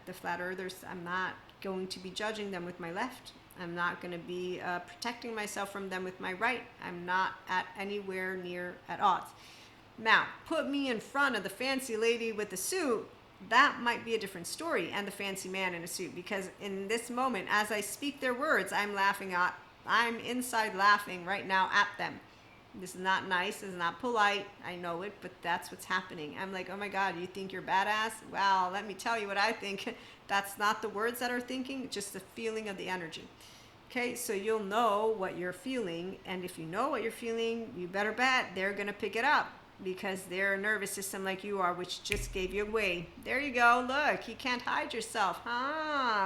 the flat earthers, I'm not going to be judging them with my left. I'm not going to be protecting myself from them with my right. I'm not at anywhere near at odds. Now, put me in front of the fancy lady with the suit, that might be a different story, and the fancy man in a suit, because in this moment, as I speak their words, I'm inside laughing right now at them. This is not nice, this is not polite, I know it, but that's what's happening. I'm like, oh my God, you think you're badass? Well, let me tell you what I think. That's not the words that are thinking, just the feeling of the energy. Okay, so you'll know what you're feeling, and if you know what you're feeling, you better bet they're going to pick it up, because they're a nervous system like you are, which just gave you away. There you go, look, you can't hide yourself.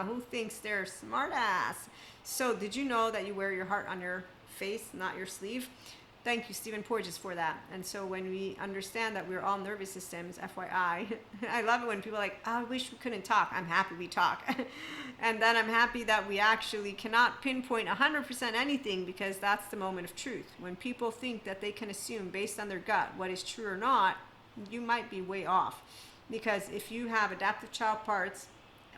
Who thinks they're smart ass? So did you know that you wear your heart on your face, not your sleeve? Thank you, Stephen Porges, for that. And so when we understand that we're all nervous systems, FYI, I love it when people are like, oh, I wish we couldn't talk. I'm happy we talk. And then I'm happy that we actually cannot pinpoint 100% anything, because that's the moment of truth. When people think that they can assume based on their gut what is true or not, you might be way off. Because if you have adaptive child parts,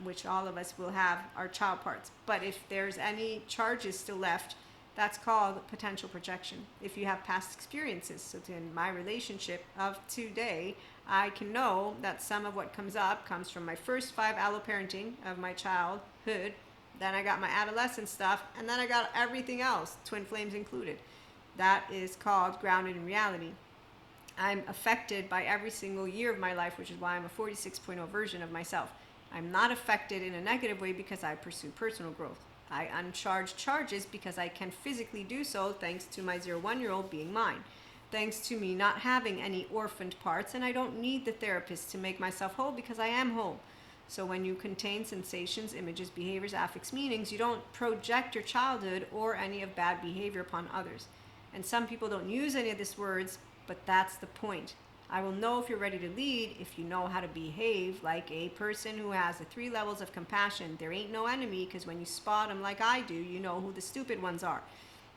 which all of us will have, our child parts, but if there's any charges still left, that's called potential projection. If you have past experiences, so in my relationship of today, I can know that some of what comes up comes from my first 5 alloparenting of my childhood, then I got my adolescent stuff, and then I got everything else, twin flames included. That is called grounded in reality. I'm affected by every single year of my life, which is why I'm a 46.0 version of myself. I'm not affected in a negative way because I pursue personal growth. I uncharge charges because I can physically do so thanks to my 0-1-year-old being mine. Thanks to me not having any orphaned parts, and I don't need the therapist to make myself whole because I am whole. So when you contain sensations, images, behaviors, affects, meanings, you don't project your childhood or any of bad behavior upon others. And some people don't use any of these words, but that's the point. I will know if you're ready to lead if you know how to behave like a person who has the 3 levels of compassion. There ain't no enemy, because when you spot them like I do, you know who the stupid ones are.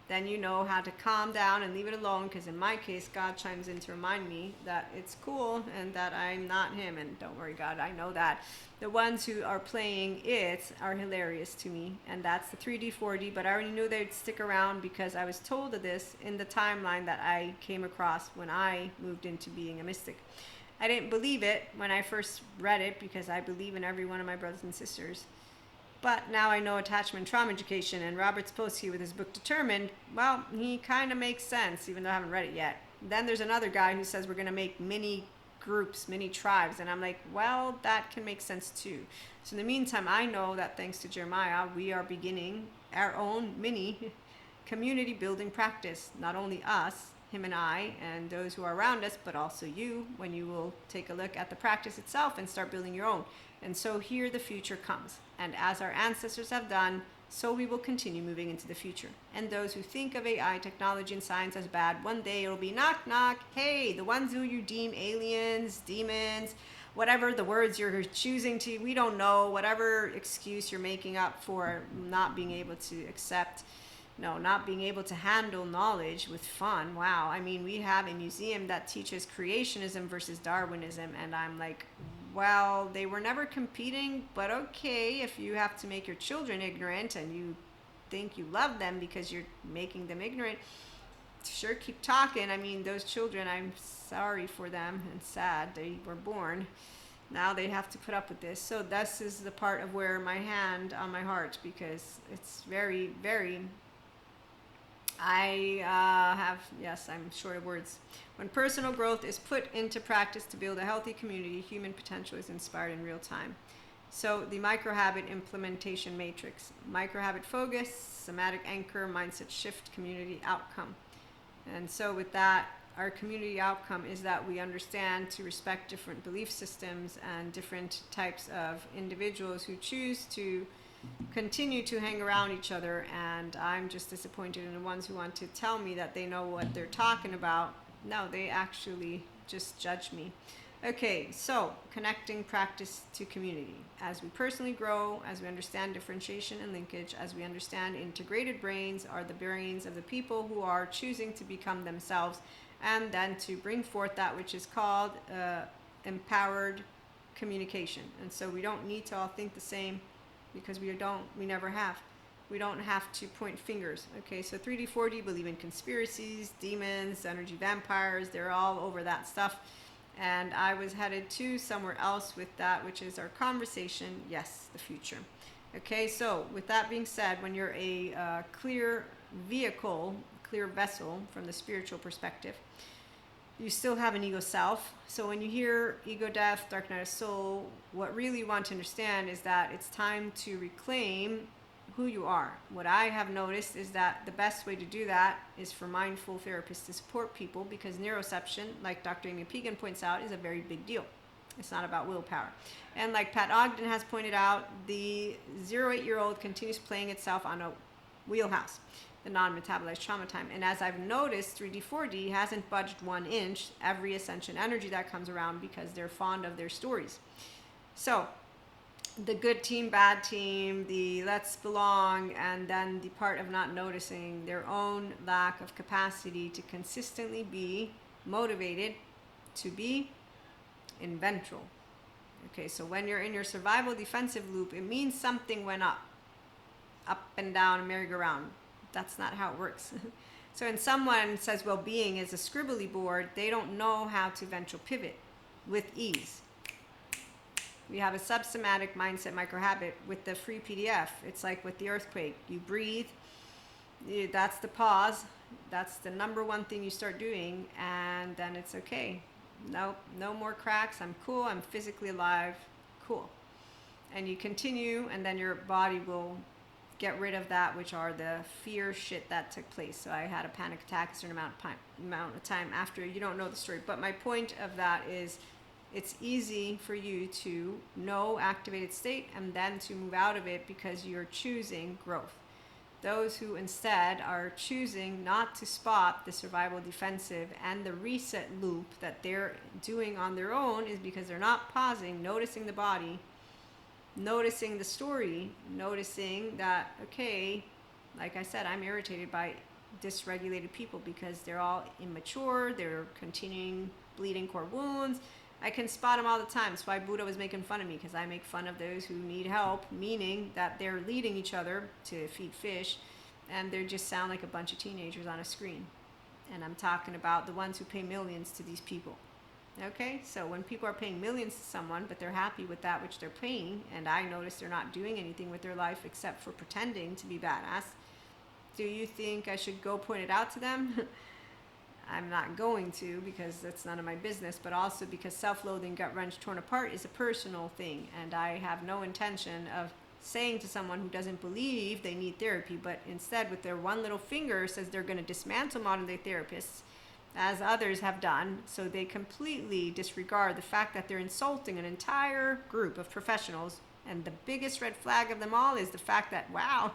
Then you know how to calm down and leave it alone, because in my case, God chimes in to remind me that it's cool and that I'm not him. And don't worry, God, I know that. The ones who are playing it are hilarious to me, and that's the 3D, 4D, but I already knew they'd stick around because I was told of this in the timeline that I came across when I moved into being a mystic. I didn't believe it when I first read it because I believe in every one of my brothers and sisters. But now I know attachment trauma education, and Robert Sapolsky with his book Determined, well, he kind of makes sense, even though I haven't read it yet. Then there's another guy who says we're going to make mini groups, mini tribes. And I'm like, well, that can make sense too. So in the meantime, I know that thanks to Jeremiah, we are beginning our own mini community building practice. Not only us, him and I, and those who are around us, but also you, when you will take a look at the practice itself and start building your own. And so here the future comes. And as our ancestors have done, so we will continue moving into the future. And those who think of AI, technology, and science as bad, one day it'll be knock, knock. Hey, the ones who you deem aliens, demons, whatever the words you're choosing to, we don't know, whatever excuse you're making up for not being able to accept, not being able to handle knowledge with fun. Wow. I mean, we have a museum that teaches creationism versus Darwinism. And I'm like, well, they were never competing, but okay, if you have to make your children ignorant and you think you love them because you're making them ignorant, sure, keep talking. I mean, those children, I'm sorry for them and sad. They were born. Now they have to put up with this. So this is the part of where my hand on my heart, because it's very, very... I'm short of words. When personal growth is put into practice to build a healthy community, human potential is inspired in real time. So the microhabit implementation matrix: microhabit focus, somatic anchor, mindset shift, community outcome. And so with that, our community outcome is that we understand to respect different belief systems and different types of individuals who choose to continue to hang around each other. And I'm just disappointed in the ones who want to tell me that they know what they're talking about. No, they actually just judge me. Okay, so connecting practice to community. As we personally grow, as we understand differentiation and linkage, as we understand integrated brains are the brains of the people who are choosing to become themselves, and then to bring forth that which is called empowered communication. And so we don't need to all think the same, because we never have. We don't have to point fingers. Okay, so 3D, 4D believe in conspiracies, demons, energy vampires. They're all over that stuff. And I was headed to somewhere else with that, which is our conversation. Yes, the future. Okay, so with that being said, when you're a clear vehicle, clear vessel from the spiritual perspective, you still have an ego self. So when you hear ego death, dark night of soul, what really you want to understand is that it's time to reclaim who you are. What I have noticed is that the best way to do that is for mindful therapists to support people, because neuroception, like Dr. Amy Pegan points out, is a very big deal. It's not about willpower. And like Pat Ogden has pointed out, the 0-8-year-old continues playing itself on a wheelhouse, the non-metabolized trauma time. And as I've noticed, 3D, 4D hasn't budged 1 inch every ascension energy that comes around, because they're fond of their stories. So the good team, bad team, the let's belong, and then the part of not noticing their own lack of capacity to consistently be motivated to be in ventral. Okay, so when you're in your survival defensive loop, it means something went up and down, a merry-go-round. That's not how it works. So when someone says well-being is a scribbly board, they don't know how to ventral pivot with ease. We have a subsomatic mindset microhabit with the free PDF. It's like with the earthquake. You breathe. That's the pause. That's the number one thing you start doing, and then it's okay. Nope, no more cracks. I'm cool. I'm physically alive. Cool. And you continue, and then your body will get rid of that, which are the fear shit that took place. So I had a panic attack a certain amount of time after. You don't know the story, but my point of that is, it's easy for you to know activated state and then to move out of it, because you're choosing growth. Those who instead are choosing not to spot the survival defensive and the reset loop that they're doing on their own is because they're not pausing, noticing the body, noticing the story, noticing that, okay, like I said, I'm irritated by dysregulated people because they're all immature, they're continuing bleeding core wounds. I can spot them all the time. That's why Buddha was making fun of me, because I make fun of those who need help, meaning that they're leading each other to feed fish, and they just sound like a bunch of teenagers on a screen. And I'm talking about the ones who pay millions to these people. Okay, so when people are paying millions to someone, but they're happy with that which they're paying, and I notice they're not doing anything with their life except for pretending to be badass, do you think I should go point it out to them? I'm not going to because that's none of my business, but also because self-loathing, gut wrench, torn apart is a personal thing, and I have no intention of saying to someone who doesn't believe they need therapy, but instead with their one little finger says they're going to dismantle modern day therapists, as others have done, so they completely disregard the fact that they're insulting an entire group of professionals. And the biggest red flag of them all is the fact that, wow,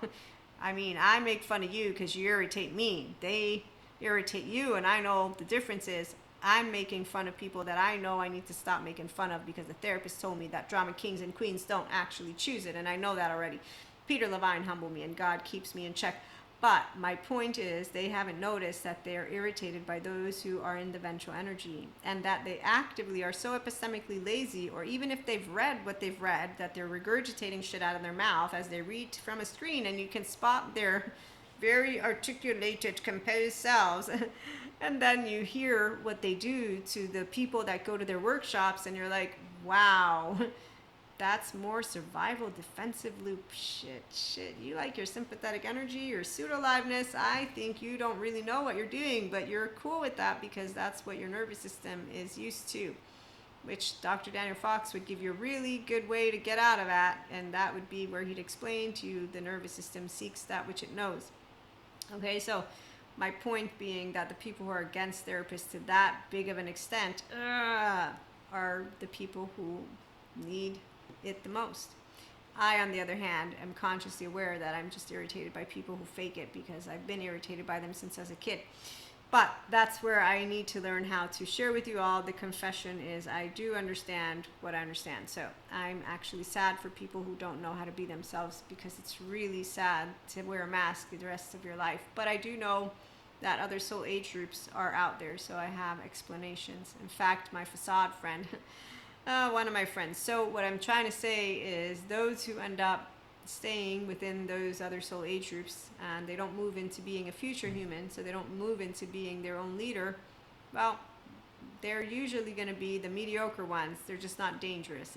I mean, I make fun of you because you irritate me. They irritate you, and I know the difference is I'm making fun of people that I know I need to stop making fun of because the therapist told me that drama kings and queens don't actually choose it, and I know that already. Peter Levine humbled me, and God keeps me in check. But my point is, they haven't noticed that they're irritated by those who are in the ventral energy, and that they actively are so epistemically lazy, or even if they've read what they've read, that they're regurgitating shit out of their mouth as they read from a screen, and you can spot their very articulated, composed selves. And then you hear what they do to the people that go to their workshops, and you're like, wow. That's more survival defensive loop shit. You like your sympathetic energy, your pseudo-aliveness. I think you don't really know what you're doing, but you're cool with that because that's what your nervous system is used to, which Dr. Daniel Fox would give you a really good way to get out of that, and that would be where he'd explain to you the nervous system seeks that which it knows. Okay, so my point being that the people who are against therapists to that big of an extent are the people who need it the most. I, on the other hand, am consciously aware that I'm just irritated by people who fake it because I've been irritated by them since I was a kid. But that's where I need to learn how to share with you all. The confession is I do understand what I understand. So I'm actually sad for people who don't know how to be themselves, because it's really sad to wear a mask the rest of your life. But I do know that other soul age groups are out there, so I have explanations. In fact, my facade friend one of my friends. So what I'm trying to say is those who end up staying within those other soul age groups and they don't move into being a future human, so they don't move into being their own leader, well, they're usually going to be the mediocre ones. They're just not dangerous.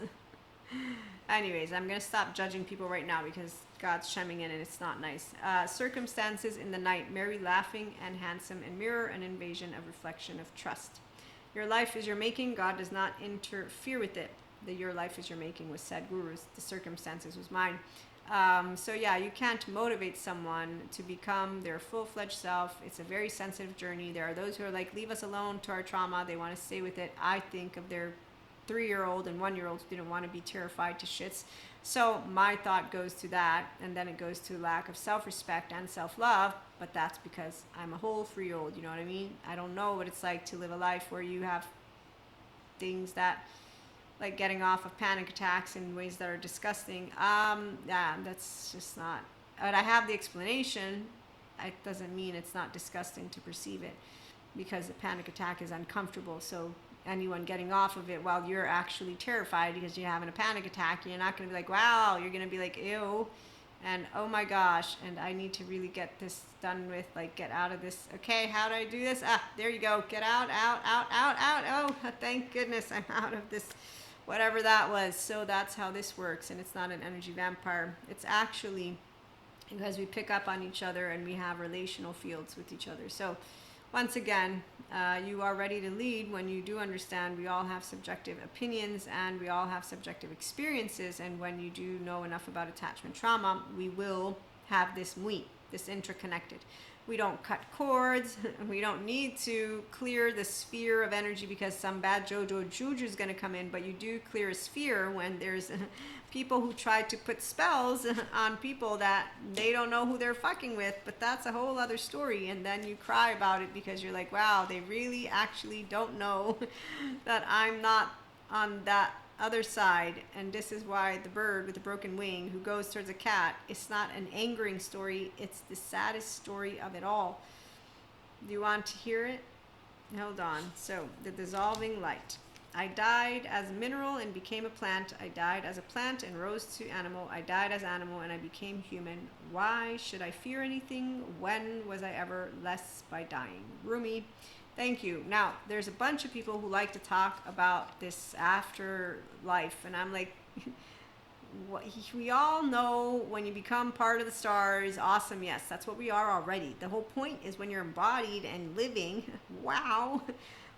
Anyways, I'm going to stop judging people right now because God's chiming in and it's not nice. Circumstances in the night, merry, laughing, and handsome, and mirror an invasion of reflection of trust. Your life is your making. God does not interfere with it. The your life is your making was Sadhguru's. The circumstances was mine. So yeah, you can't motivate someone to become their full-fledged self. It's a very sensitive journey. There are those who are like, leave us alone to our trauma. They want to stay with it. I think of their 3-year-old and 1-year-old who didn't want to be terrified to shits. So my thought goes to that, and then it goes to lack of self-respect and self-love, but that's because I'm a whole 3-year-old, you know what I mean? I don't know what it's like to live a life where you have things that, like getting off of panic attacks in ways that are disgusting. Yeah, that's just not, but I have the explanation. It doesn't mean it's not disgusting to perceive it, because a panic attack is uncomfortable, so anyone getting off of it while you're actually terrified because you're having a panic attack, you're not going to be like, wow, you're going to be like, ew, and oh my gosh, and I need to really get this done with, like, get out of this. Okay, how do I do this? There you go. Get out. Oh, thank goodness I'm out of this, whatever that was. So that's how this works, and it's not an energy vampire. It's actually because we pick up on each other and we have relational fields with each other. So once again, you are ready to lead when you do understand we all have subjective opinions and we all have subjective experiences, and when you do know enough about attachment trauma, we will have this interconnected. We don't cut cords. We don't need to clear the sphere of energy because some bad Jojo Juju is going to come in, but you do clear a sphere when there's people who try to put spells on people that they don't know who they're fucking with, but that's a whole other story, and then you cry about it because you're like, wow, they really actually don't know that I'm not on that other side. And this is why the bird with the broken wing who goes towards a cat, it's not an angering story, it's the saddest story of it all. Do you want to hear it? Hold on. So, the dissolving light. I died as a mineral and became a plant. I died as a plant and rose to animal. I died as animal and I became human. Why should I fear anything? When was I ever less by dying? Rumi. Thank you. Now, there's a bunch of people who like to talk about this afterlife, and I'm like, we all know when you become part of the stars, awesome, yes, that's what we are already. The whole point is when you're embodied and living, wow,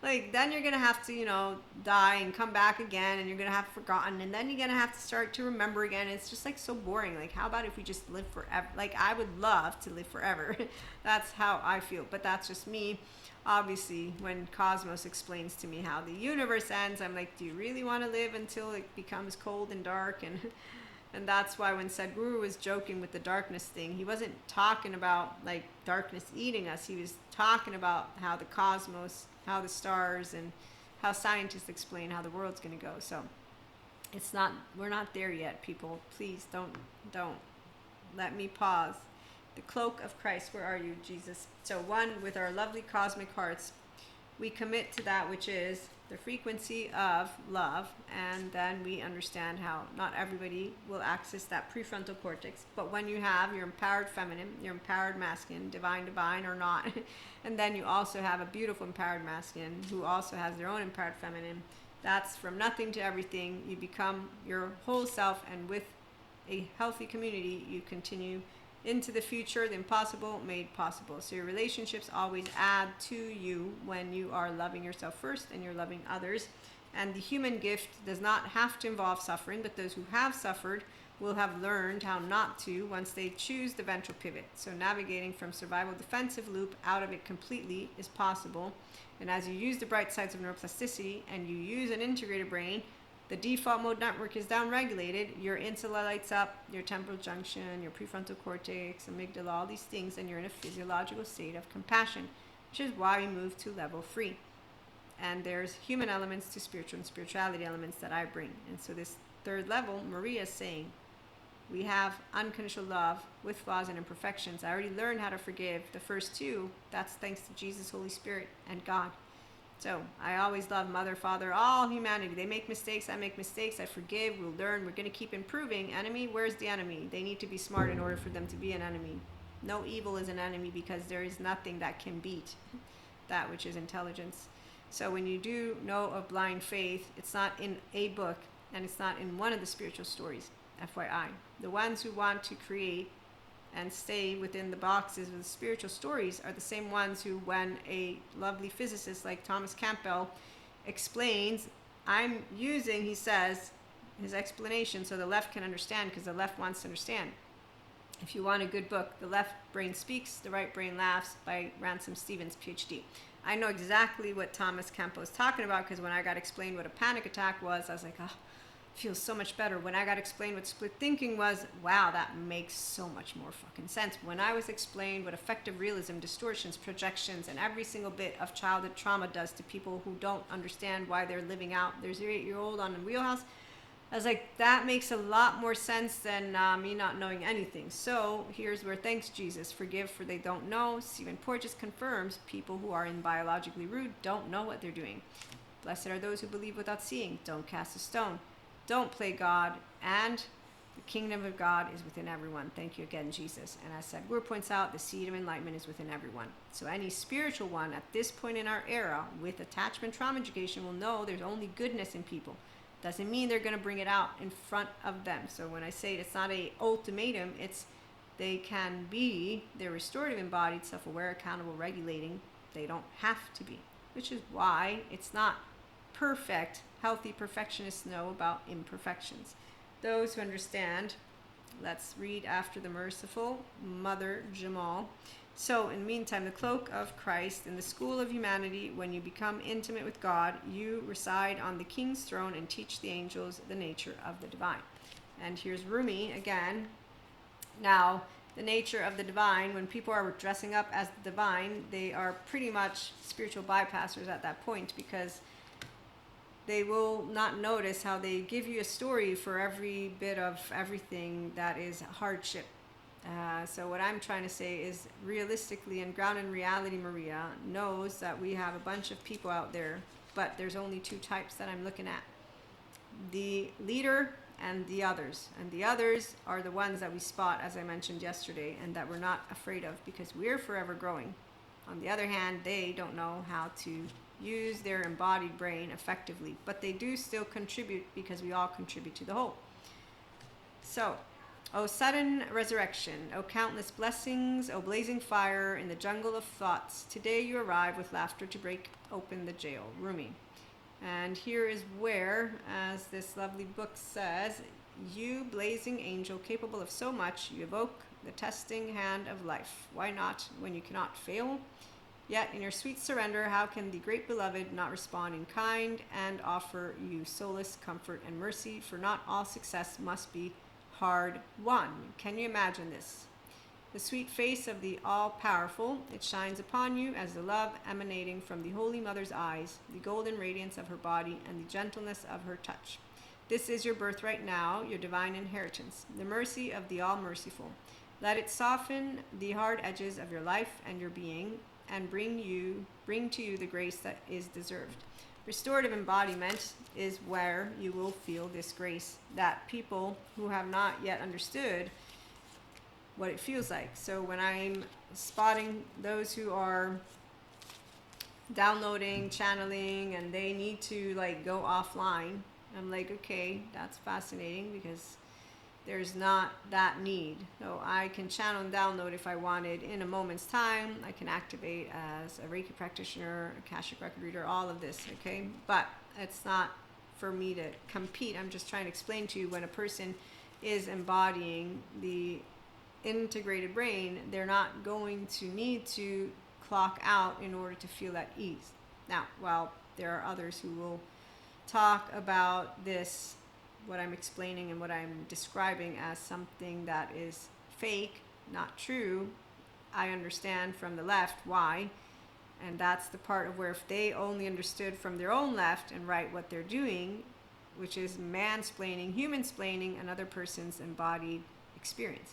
like then you're gonna have to, you know, die and come back again, and you're gonna have forgotten, and then you're gonna have to start to remember again. It's just like so boring. Like, how about if we just live forever? Like, I would love to live forever. That's how I feel, but that's just me. Obviously, when Cosmos explains to me how the universe ends, I'm like, do you really want to live until it becomes cold and dark? And that's why when Sadhguru was joking with the darkness thing, he wasn't talking about like darkness eating us. He was talking about how the cosmos, how the stars, and how scientists explain how the world's going to go. So it's not, we're not there yet, people. Please don't. Let me pause. The cloak of Christ, where are you, Jesus? So one, with our lovely cosmic hearts, we commit to that which is the frequency of love, and then we understand how not everybody will access that prefrontal cortex, but when you have your empowered feminine, your empowered masculine, divine or not, and then you also have a beautiful empowered masculine who also has their own empowered feminine, that's from nothing to everything. You become your whole self, and with a healthy community, you continue into the future, the impossible made possible. So your relationships always add to you when you are loving yourself first and you're loving others. And the human gift does not have to involve suffering, but those who have suffered will have learned how not to once they choose the ventral pivot. So navigating from survival defensive loop out of it completely is possible. And as you use the bright sides of neuroplasticity and you use an integrated brain, the default mode network is down-regulated, your insula lights up, your temporal junction, your prefrontal cortex, amygdala, all these things, and you're in a physiological state of compassion, which is why we move to level 3. And there's human elements to spiritual and spirituality elements that I bring. And so this third level, Maria is saying, we have unconditional love with flaws and imperfections. I already learned how to forgive. The first two, that's thanks to Jesus, Holy Spirit, and God. So I always love Mother, Father, all humanity. They make mistakes. I make mistakes. I forgive. We'll learn. We're going to keep improving. Enemy, where's the enemy? They need to be smart in order for them to be an enemy. No evil is an enemy because there is nothing that can beat that which is intelligence. So when you do know of blind faith, it's not in a book and it's not in one of the spiritual stories, FYI. The ones who want to create and stay within the boxes of the spiritual stories are the same ones who, when a lovely physicist like Thomas Campbell explains, I'm using, he says, his explanation so the left can understand, because the left wants to understand. If you want a good book, The Left Brain Speaks, The Right Brain Laughs by Ransom Stevens, PhD. I know exactly what Thomas Campbell is talking about, because when I got explained what a panic attack was, I was like, oh, feels so much better. When I got explained what split thinking was, wow, that makes so much more fucking sense. When I was explained what effective realism, distortions, projections, and every single bit of childhood trauma does to people who don't understand why they're living out their 8-year-old on the wheelhouse, I was like, that makes a lot more sense than me not knowing anything. So here's where, thanks Jesus, forgive for they don't know. Stephen Porges confirms people who are in biologically rude don't know what they're doing. Blessed are those who believe without seeing. Don't cast a stone. Don't play God, and the kingdom of God is within everyone. Thank you again, Jesus. And as Sadhguru points out, the seed of enlightenment is within everyone. So any spiritual one at this point in our era with attachment trauma education will know there's only goodness in people. Doesn't mean they're going to bring it out in front of them. So when I say it's not a ultimatum, it's they can be, they're restorative, embodied, self-aware, accountable, regulating. They don't have to be, which is why it's not perfect. Healthy perfectionists know about imperfections. Those who understand, let's read after the merciful Mother Jamal. So in the meantime, the cloak of Christ in the school of humanity, when you become intimate with God, you reside on the king's throne and teach the angels the nature of the divine. And here's Rumi again. Now, the nature of the divine, when people are dressing up as the divine, they are pretty much spiritual bypassers at that point, because they will not notice how they give you a story for every bit of everything that is hardship. So what I'm trying to say is, realistically and grounded in reality, Maria knows that we have a bunch of people out there, but there's only two types that I'm looking at. The leader and the others. And the others are the ones that we spot, as I mentioned yesterday, and that we're not afraid of because we're forever growing. On the other hand, they don't know how to use their embodied brain effectively, but they do still contribute because we all contribute to the whole. So, O sudden resurrection, O countless blessings, O blazing fire in the jungle of thoughts, today you arrive with laughter to break open the jail. Rumi. And here is where, as this lovely book says, you blazing angel capable of so much, you evoke the testing hand of life. Why not when you cannot fail? Yet in your sweet surrender, how can the great beloved not respond in kind and offer you solace, comfort, and mercy? For not all success must be hard won. Can you imagine this? The sweet face of the all-powerful, it shines upon you as the love emanating from the Holy Mother's eyes, the golden radiance of her body, and the gentleness of her touch. This is your birthright now, your divine inheritance, the mercy of the all-merciful. Let it soften the hard edges of your life and your being, and bring to you the grace that is deserved. Restorative embodiment is where you will feel this grace that people who have not yet understood what it feels like. So when I'm spotting those who are downloading, channeling, and they need to like go offline, I'm like, okay, that's fascinating because there's not that need. So I can channel and download if I wanted in a moment's time. I can activate as a Reiki practitioner, Akashic record reader, all of this, okay? But it's not for me to compete. I'm just trying to explain to you when a person is embodying the integrated brain, they're not going to need to clock out in order to feel at ease. Now, while there are others who will talk about this, what I'm explaining and what I'm describing as something that is fake, not true, I understand from the left why. And that's the part of where if they only understood from their own left and right what they're doing, which is mansplaining, humansplaining another person's embodied experience.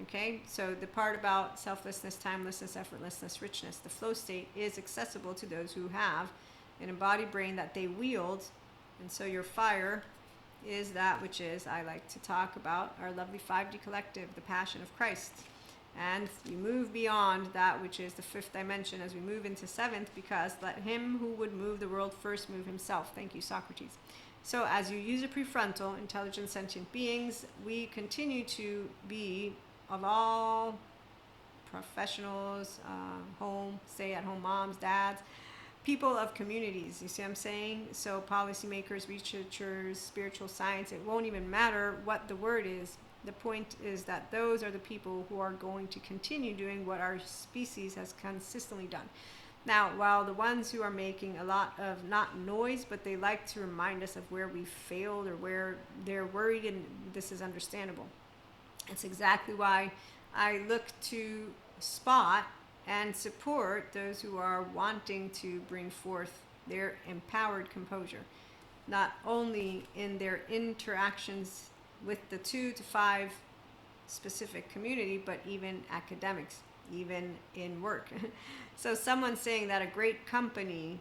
Okay, so the part about selflessness, timelessness, effortlessness, richness, the flow state is accessible to those who have an embodied brain that they wield. And so your fire is that which is, I like to talk about, our lovely 5D collective, the passion of Christ. And we move beyond that which is the fifth dimension as we move into seventh, because let him who would move the world first move himself. Thank you, Socrates. So as you use a prefrontal, intelligent sentient beings, we continue to be, of all professionals, stay-at-home moms, dads, people of communities, you see what I'm saying? So policymakers, researchers, spiritual science, it won't even matter what the word is. The point is that those are the people who are going to continue doing what our species has consistently done. Now, while the ones who are making a lot of, not noise, but they like to remind us of where we failed or where they're worried, and this is understandable. It's exactly why I look to spot and support those who are wanting to bring forth their empowered composure, not only in their interactions with the 2 to 5 specific community, but even academics, even in work. So someone saying that a great company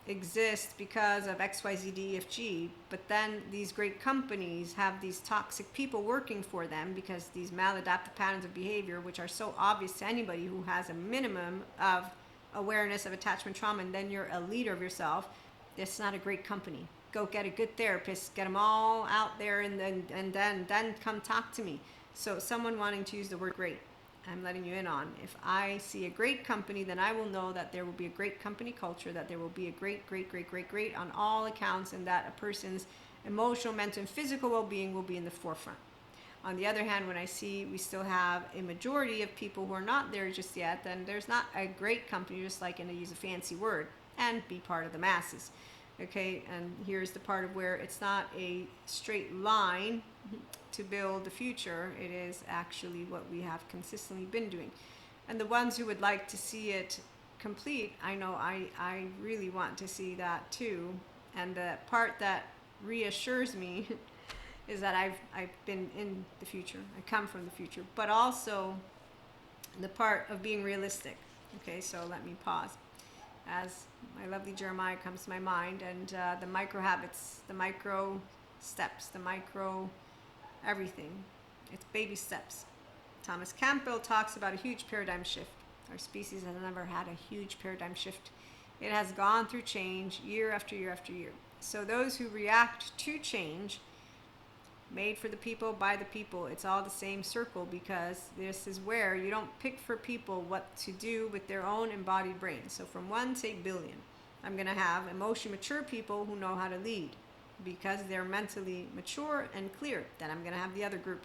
exists because of XYZDEFG, but then these great companies have these toxic people working for them because these maladaptive patterns of behavior, which are so obvious to anybody who has a minimum of awareness of attachment trauma, and then you're a leader of yourself, it's not a great company. Go get a good therapist, get them all out there, and then come talk to me. So someone wanting to use the word great, I'm letting you in on. If I see a great company, then I will know that there will be a great company culture, that there will be a great on all accounts, and that a person's emotional, mental, and physical well-being will be in the forefront. On the other hand, when I see we still have a majority of people who are not there just yet, then there's not a great company, just like, and to use a fancy word, and be part of the masses. Okay, and here's the part of where it's not a straight line to build the future. It is actually what we have consistently been doing. And the ones who would like to see it complete, I know I really want to see that too. And the part that reassures me is that I've been in the future. I come from the future, but also the part of being realistic. Okay, so let me pause as my lovely Jeremiah comes to my mind, and the micro habits, the micro steps, the micro everything. It's baby steps. Thomas Campbell talks about a huge paradigm shift. Our species has never had a huge paradigm shift. It has gone through change year after year after year. So those who react to change made for the people, by the people. It's all the same circle, because this is where you don't pick for people what to do with their own embodied brain. So from 1 to 8 billion, I'm going to have emotionally mature people who know how to lead because they're mentally mature and clear. Then I'm going to have the other group.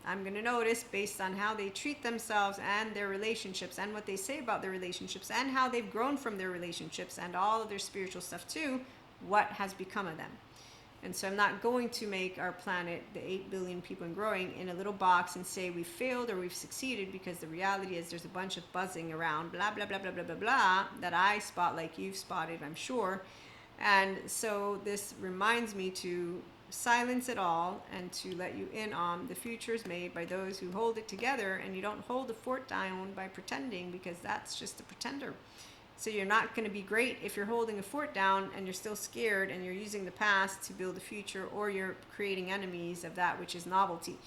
I'm going to notice, based on how they treat themselves and their relationships and what they say about their relationships and how they've grown from their relationships and all of their spiritual stuff too, what has become of them. And so I'm not going to make our planet, the 8 billion people and growing, in a little box and say we've failed or we've succeeded, because the reality is there's a bunch of buzzing around, blah, blah, blah, blah, blah, blah, blah, that I spot like you've spotted, I'm sure. And so this reminds me to silence it all and to let you in on the future is made by those who hold it together, and you don't hold the fort down by pretending, because that's just a pretender. So you're not going to be great if you're holding a fort down and you're still scared and you're using the past to build a future, or you're creating enemies of that which is novelty.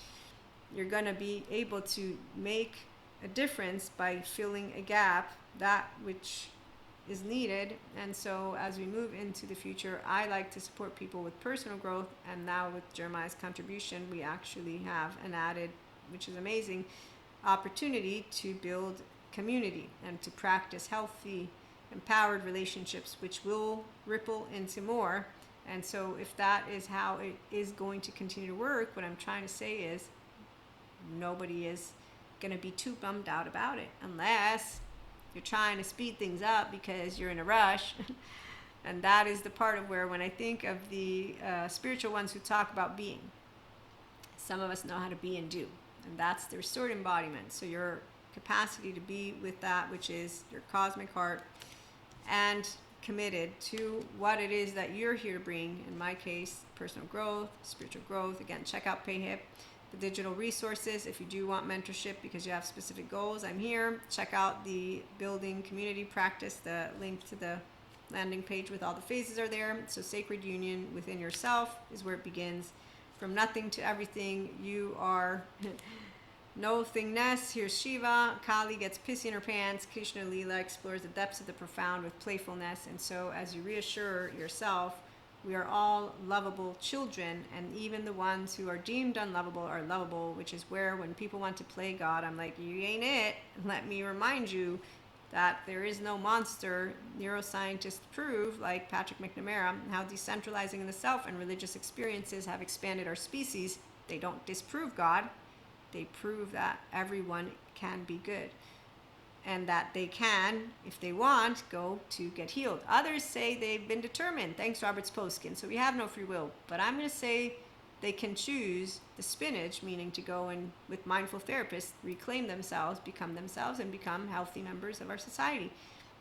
You're going to be able to make a difference by filling a gap, that which is needed. And so as we move into the future, I like to support people with personal growth, and now with Jeremiah's contribution, we actually have an added, which is amazing, opportunity to build community and to practice healthy, empowered relationships, which will ripple into more. And so if that is how it is going to continue to work, what I'm trying to say is nobody is going to be too bummed out about it, unless you're trying to speed things up because you're in a rush. And that is the part of where, when I think of the spiritual ones who talk about being, some of us know how to be and do, and that's the restored embodiment. So your capacity to be with that which is your cosmic heart, and committed to what it is that you're here to bring. In my case, personal growth, spiritual growth. Again, check out PayHip, the digital resources. If you do want mentorship because you have specific goals, I'm here. Check out the building community practice. The link to the landing page with all the phases are there. So sacred union within yourself is where it begins. From nothing to everything, you are no thingness. Here's Shiva. Kali gets pissy in her pants. Krishna Leela explores the depths of the profound with playfulness. And so as you reassure yourself, we are all lovable children, and even the ones who are deemed unlovable are lovable, which is where, when people want to play God, I'm like, you ain't it. Let me remind you that there is no monster. Neuroscientists prove, like Patrick McNamara, how decentralizing in the self and religious experiences have expanded our species. They don't disprove God. They prove that everyone can be good, and that they can, if they want, go to get healed. Others say they've been determined. Thanks, Robert Spolskin. So we have no free will. But I'm going to say they can choose the spinach, meaning to go and, with mindful therapists, reclaim themselves, and become healthy members of our society.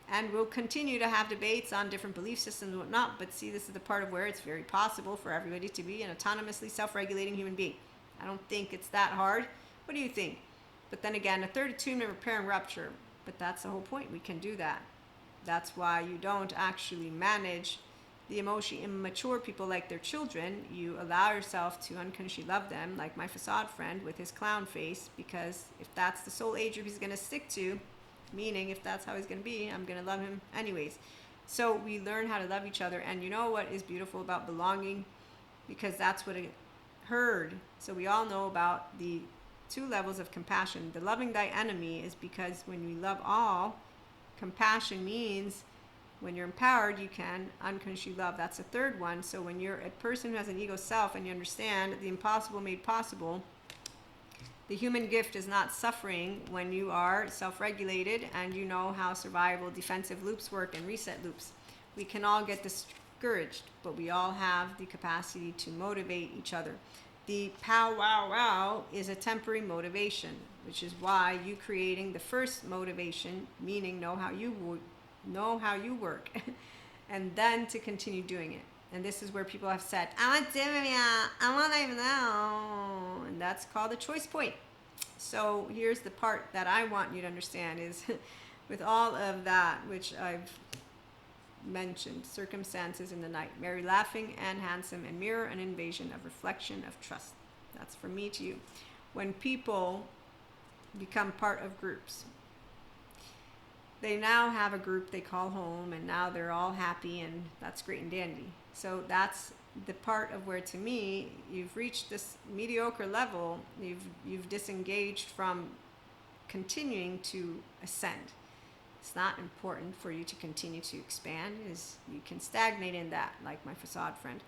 And we'll continue to have debates on different belief systems and whatnot. But see, this is the part of where it's very possible for everybody to be an autonomously self-regulating human being. I don't think it's that hard. What do you think? But then again, a third attunement, repair, and rupture. But that's the whole point. We can do that. That's why you don't actually manage the emotionally immature people like they're children. You allow yourself to unconsciously love them, like my facade friend with his clown face, because if that's the soul age group he's going to stick to, meaning if that's how he's going to be, I'm going to love him anyways. So we learn how to love each other. And you know what is beautiful about belonging? Because that's what it heard. So we all know about the 2 levels of compassion. The loving thy enemy is because when we love all, compassion means when you're empowered, you can unconsciously love. That's the third one. So when you're a person who has an ego self and you understand the impossible made possible, the human gift is not suffering when you are self-regulated and you know how survival defensive loops work and reset loops. We can all get discouraged, but we all have the capacity to motivate each other. The pow wow wow is a temporary motivation, which is why you creating the first motivation, meaning know how you work, and then to continue doing it. And this is where people have said, I want Dimia, I want to even know, and that's called a choice point. So here's the part that I want you to understand is with all of that, which I've mentioned, circumstances in the night, merry, laughing, and handsome, and mirror an invasion of reflection of trust. That's from me to you. When people become part of groups, they now have a group they call home, and now they're all happy, and that's great and dandy. So that's the part of where, to me, you've reached this mediocre level. You've disengaged from continuing to ascend. It's not important for you to continue to expand. You can stagnate in that, like my facade friend.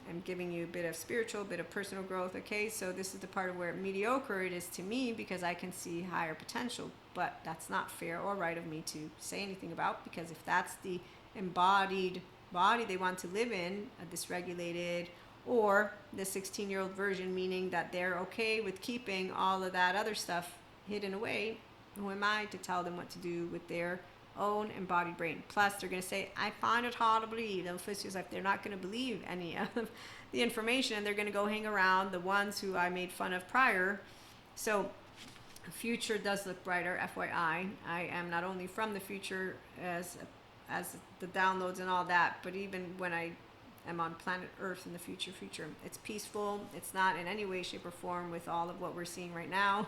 I'm giving you a bit of spiritual, a bit of personal growth. Okay, so this is the part of where mediocre it is to me, because I can see higher potential. But that's not fair or right of me to say anything about, because if that's the embodied body they want to live in, a dysregulated, or the 16-year-old version, meaning that they're okay with keeping all of that other stuff hidden away, who am I to tell them what to do with their own embodied brain? Plus, they're going to say, I find it hard to believe. They're not going to believe any of the information, and they're going to go hang around the ones who I made fun of prior. So the future does look brighter, FYI. I am not only from the future as the downloads and all that, but even when I am on planet Earth in the future, it's peaceful. It's not in any way, shape, or form with all of what we're seeing right now.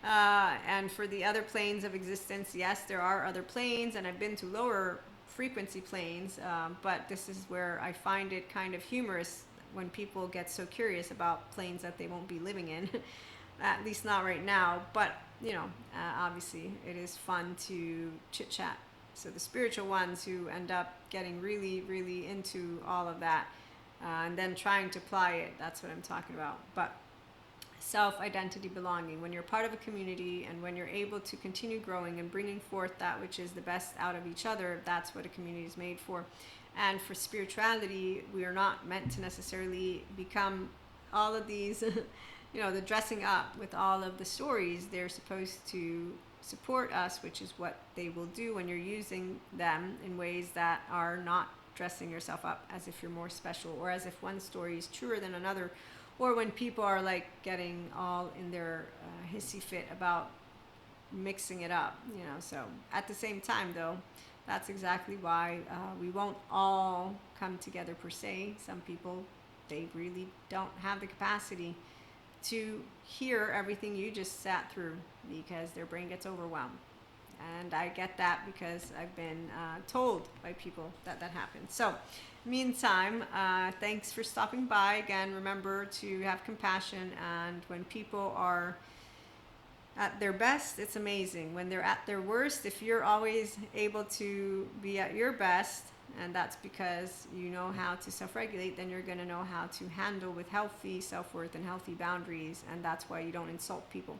And for the other planes of existence, yes, there are other planes, and I've been to lower frequency planes, but this is where I find it kind of humorous when people get so curious about planes that they won't be living in, at least not right now. But, obviously it is fun to chit-chat. So the spiritual ones who end up getting really, really into all of that, and then trying to apply it, that's what I'm talking about. But self-identity, belonging, when you're part of a community and when you're able to continue growing and bringing forth that which is the best out of each other, that's what a community is made for. And for spirituality, we are not meant to necessarily become all of these, the dressing up with all of the stories. They're supposed to support us, which is what they will do when you're using them in ways that are not dressing yourself up as if you're more special, or as if one story is truer than another, or when people are like getting all in their hissy fit about mixing it up, So at the same time, though, that's exactly why we won't all come together per se. Some people, they really don't have the capacity to hear everything you just sat through, because their brain gets overwhelmed. And I get that, because I've been told by people that happens. So meantime, thanks for stopping by. Again, remember to have compassion, and when people are at their best, it's amazing. When they're at their worst, if you're always able to be at your best, and that's because you know how to self-regulate, then you're going to know how to handle with healthy self-worth and healthy boundaries, and that's why you don't insult people.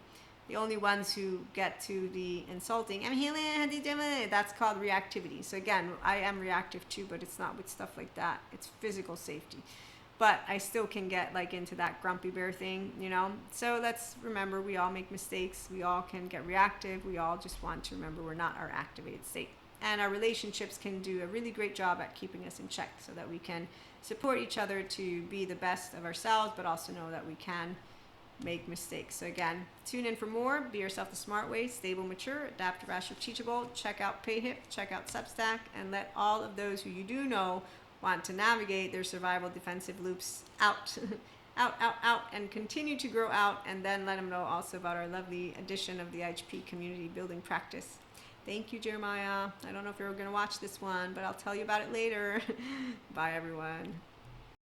The only ones who get to the insulting, I'm healing, that's called reactivity. So again, I am reactive too, but it's not with stuff like that. It's physical safety. But I still can get like into that grumpy bear thing, So let's remember, we all make mistakes. We all can get reactive. We all just want to remember we're not our activated state. And our relationships can do a really great job at keeping us in check, so that we can support each other to be the best of ourselves, but also know that we can make mistakes. So again, tune in for more. Be yourself the smart way, stable, mature, adaptive, rational, teachable. Check out PayHip, check out Substack, and let all of those who you do know want to navigate their survival defensive loops out, out, and continue to grow out, and then let them know also about our lovely edition of the IHP community building practice. Thank you, Jeremiah. I don't know if you're going to watch this one, but I'll tell you about it later. Bye, everyone.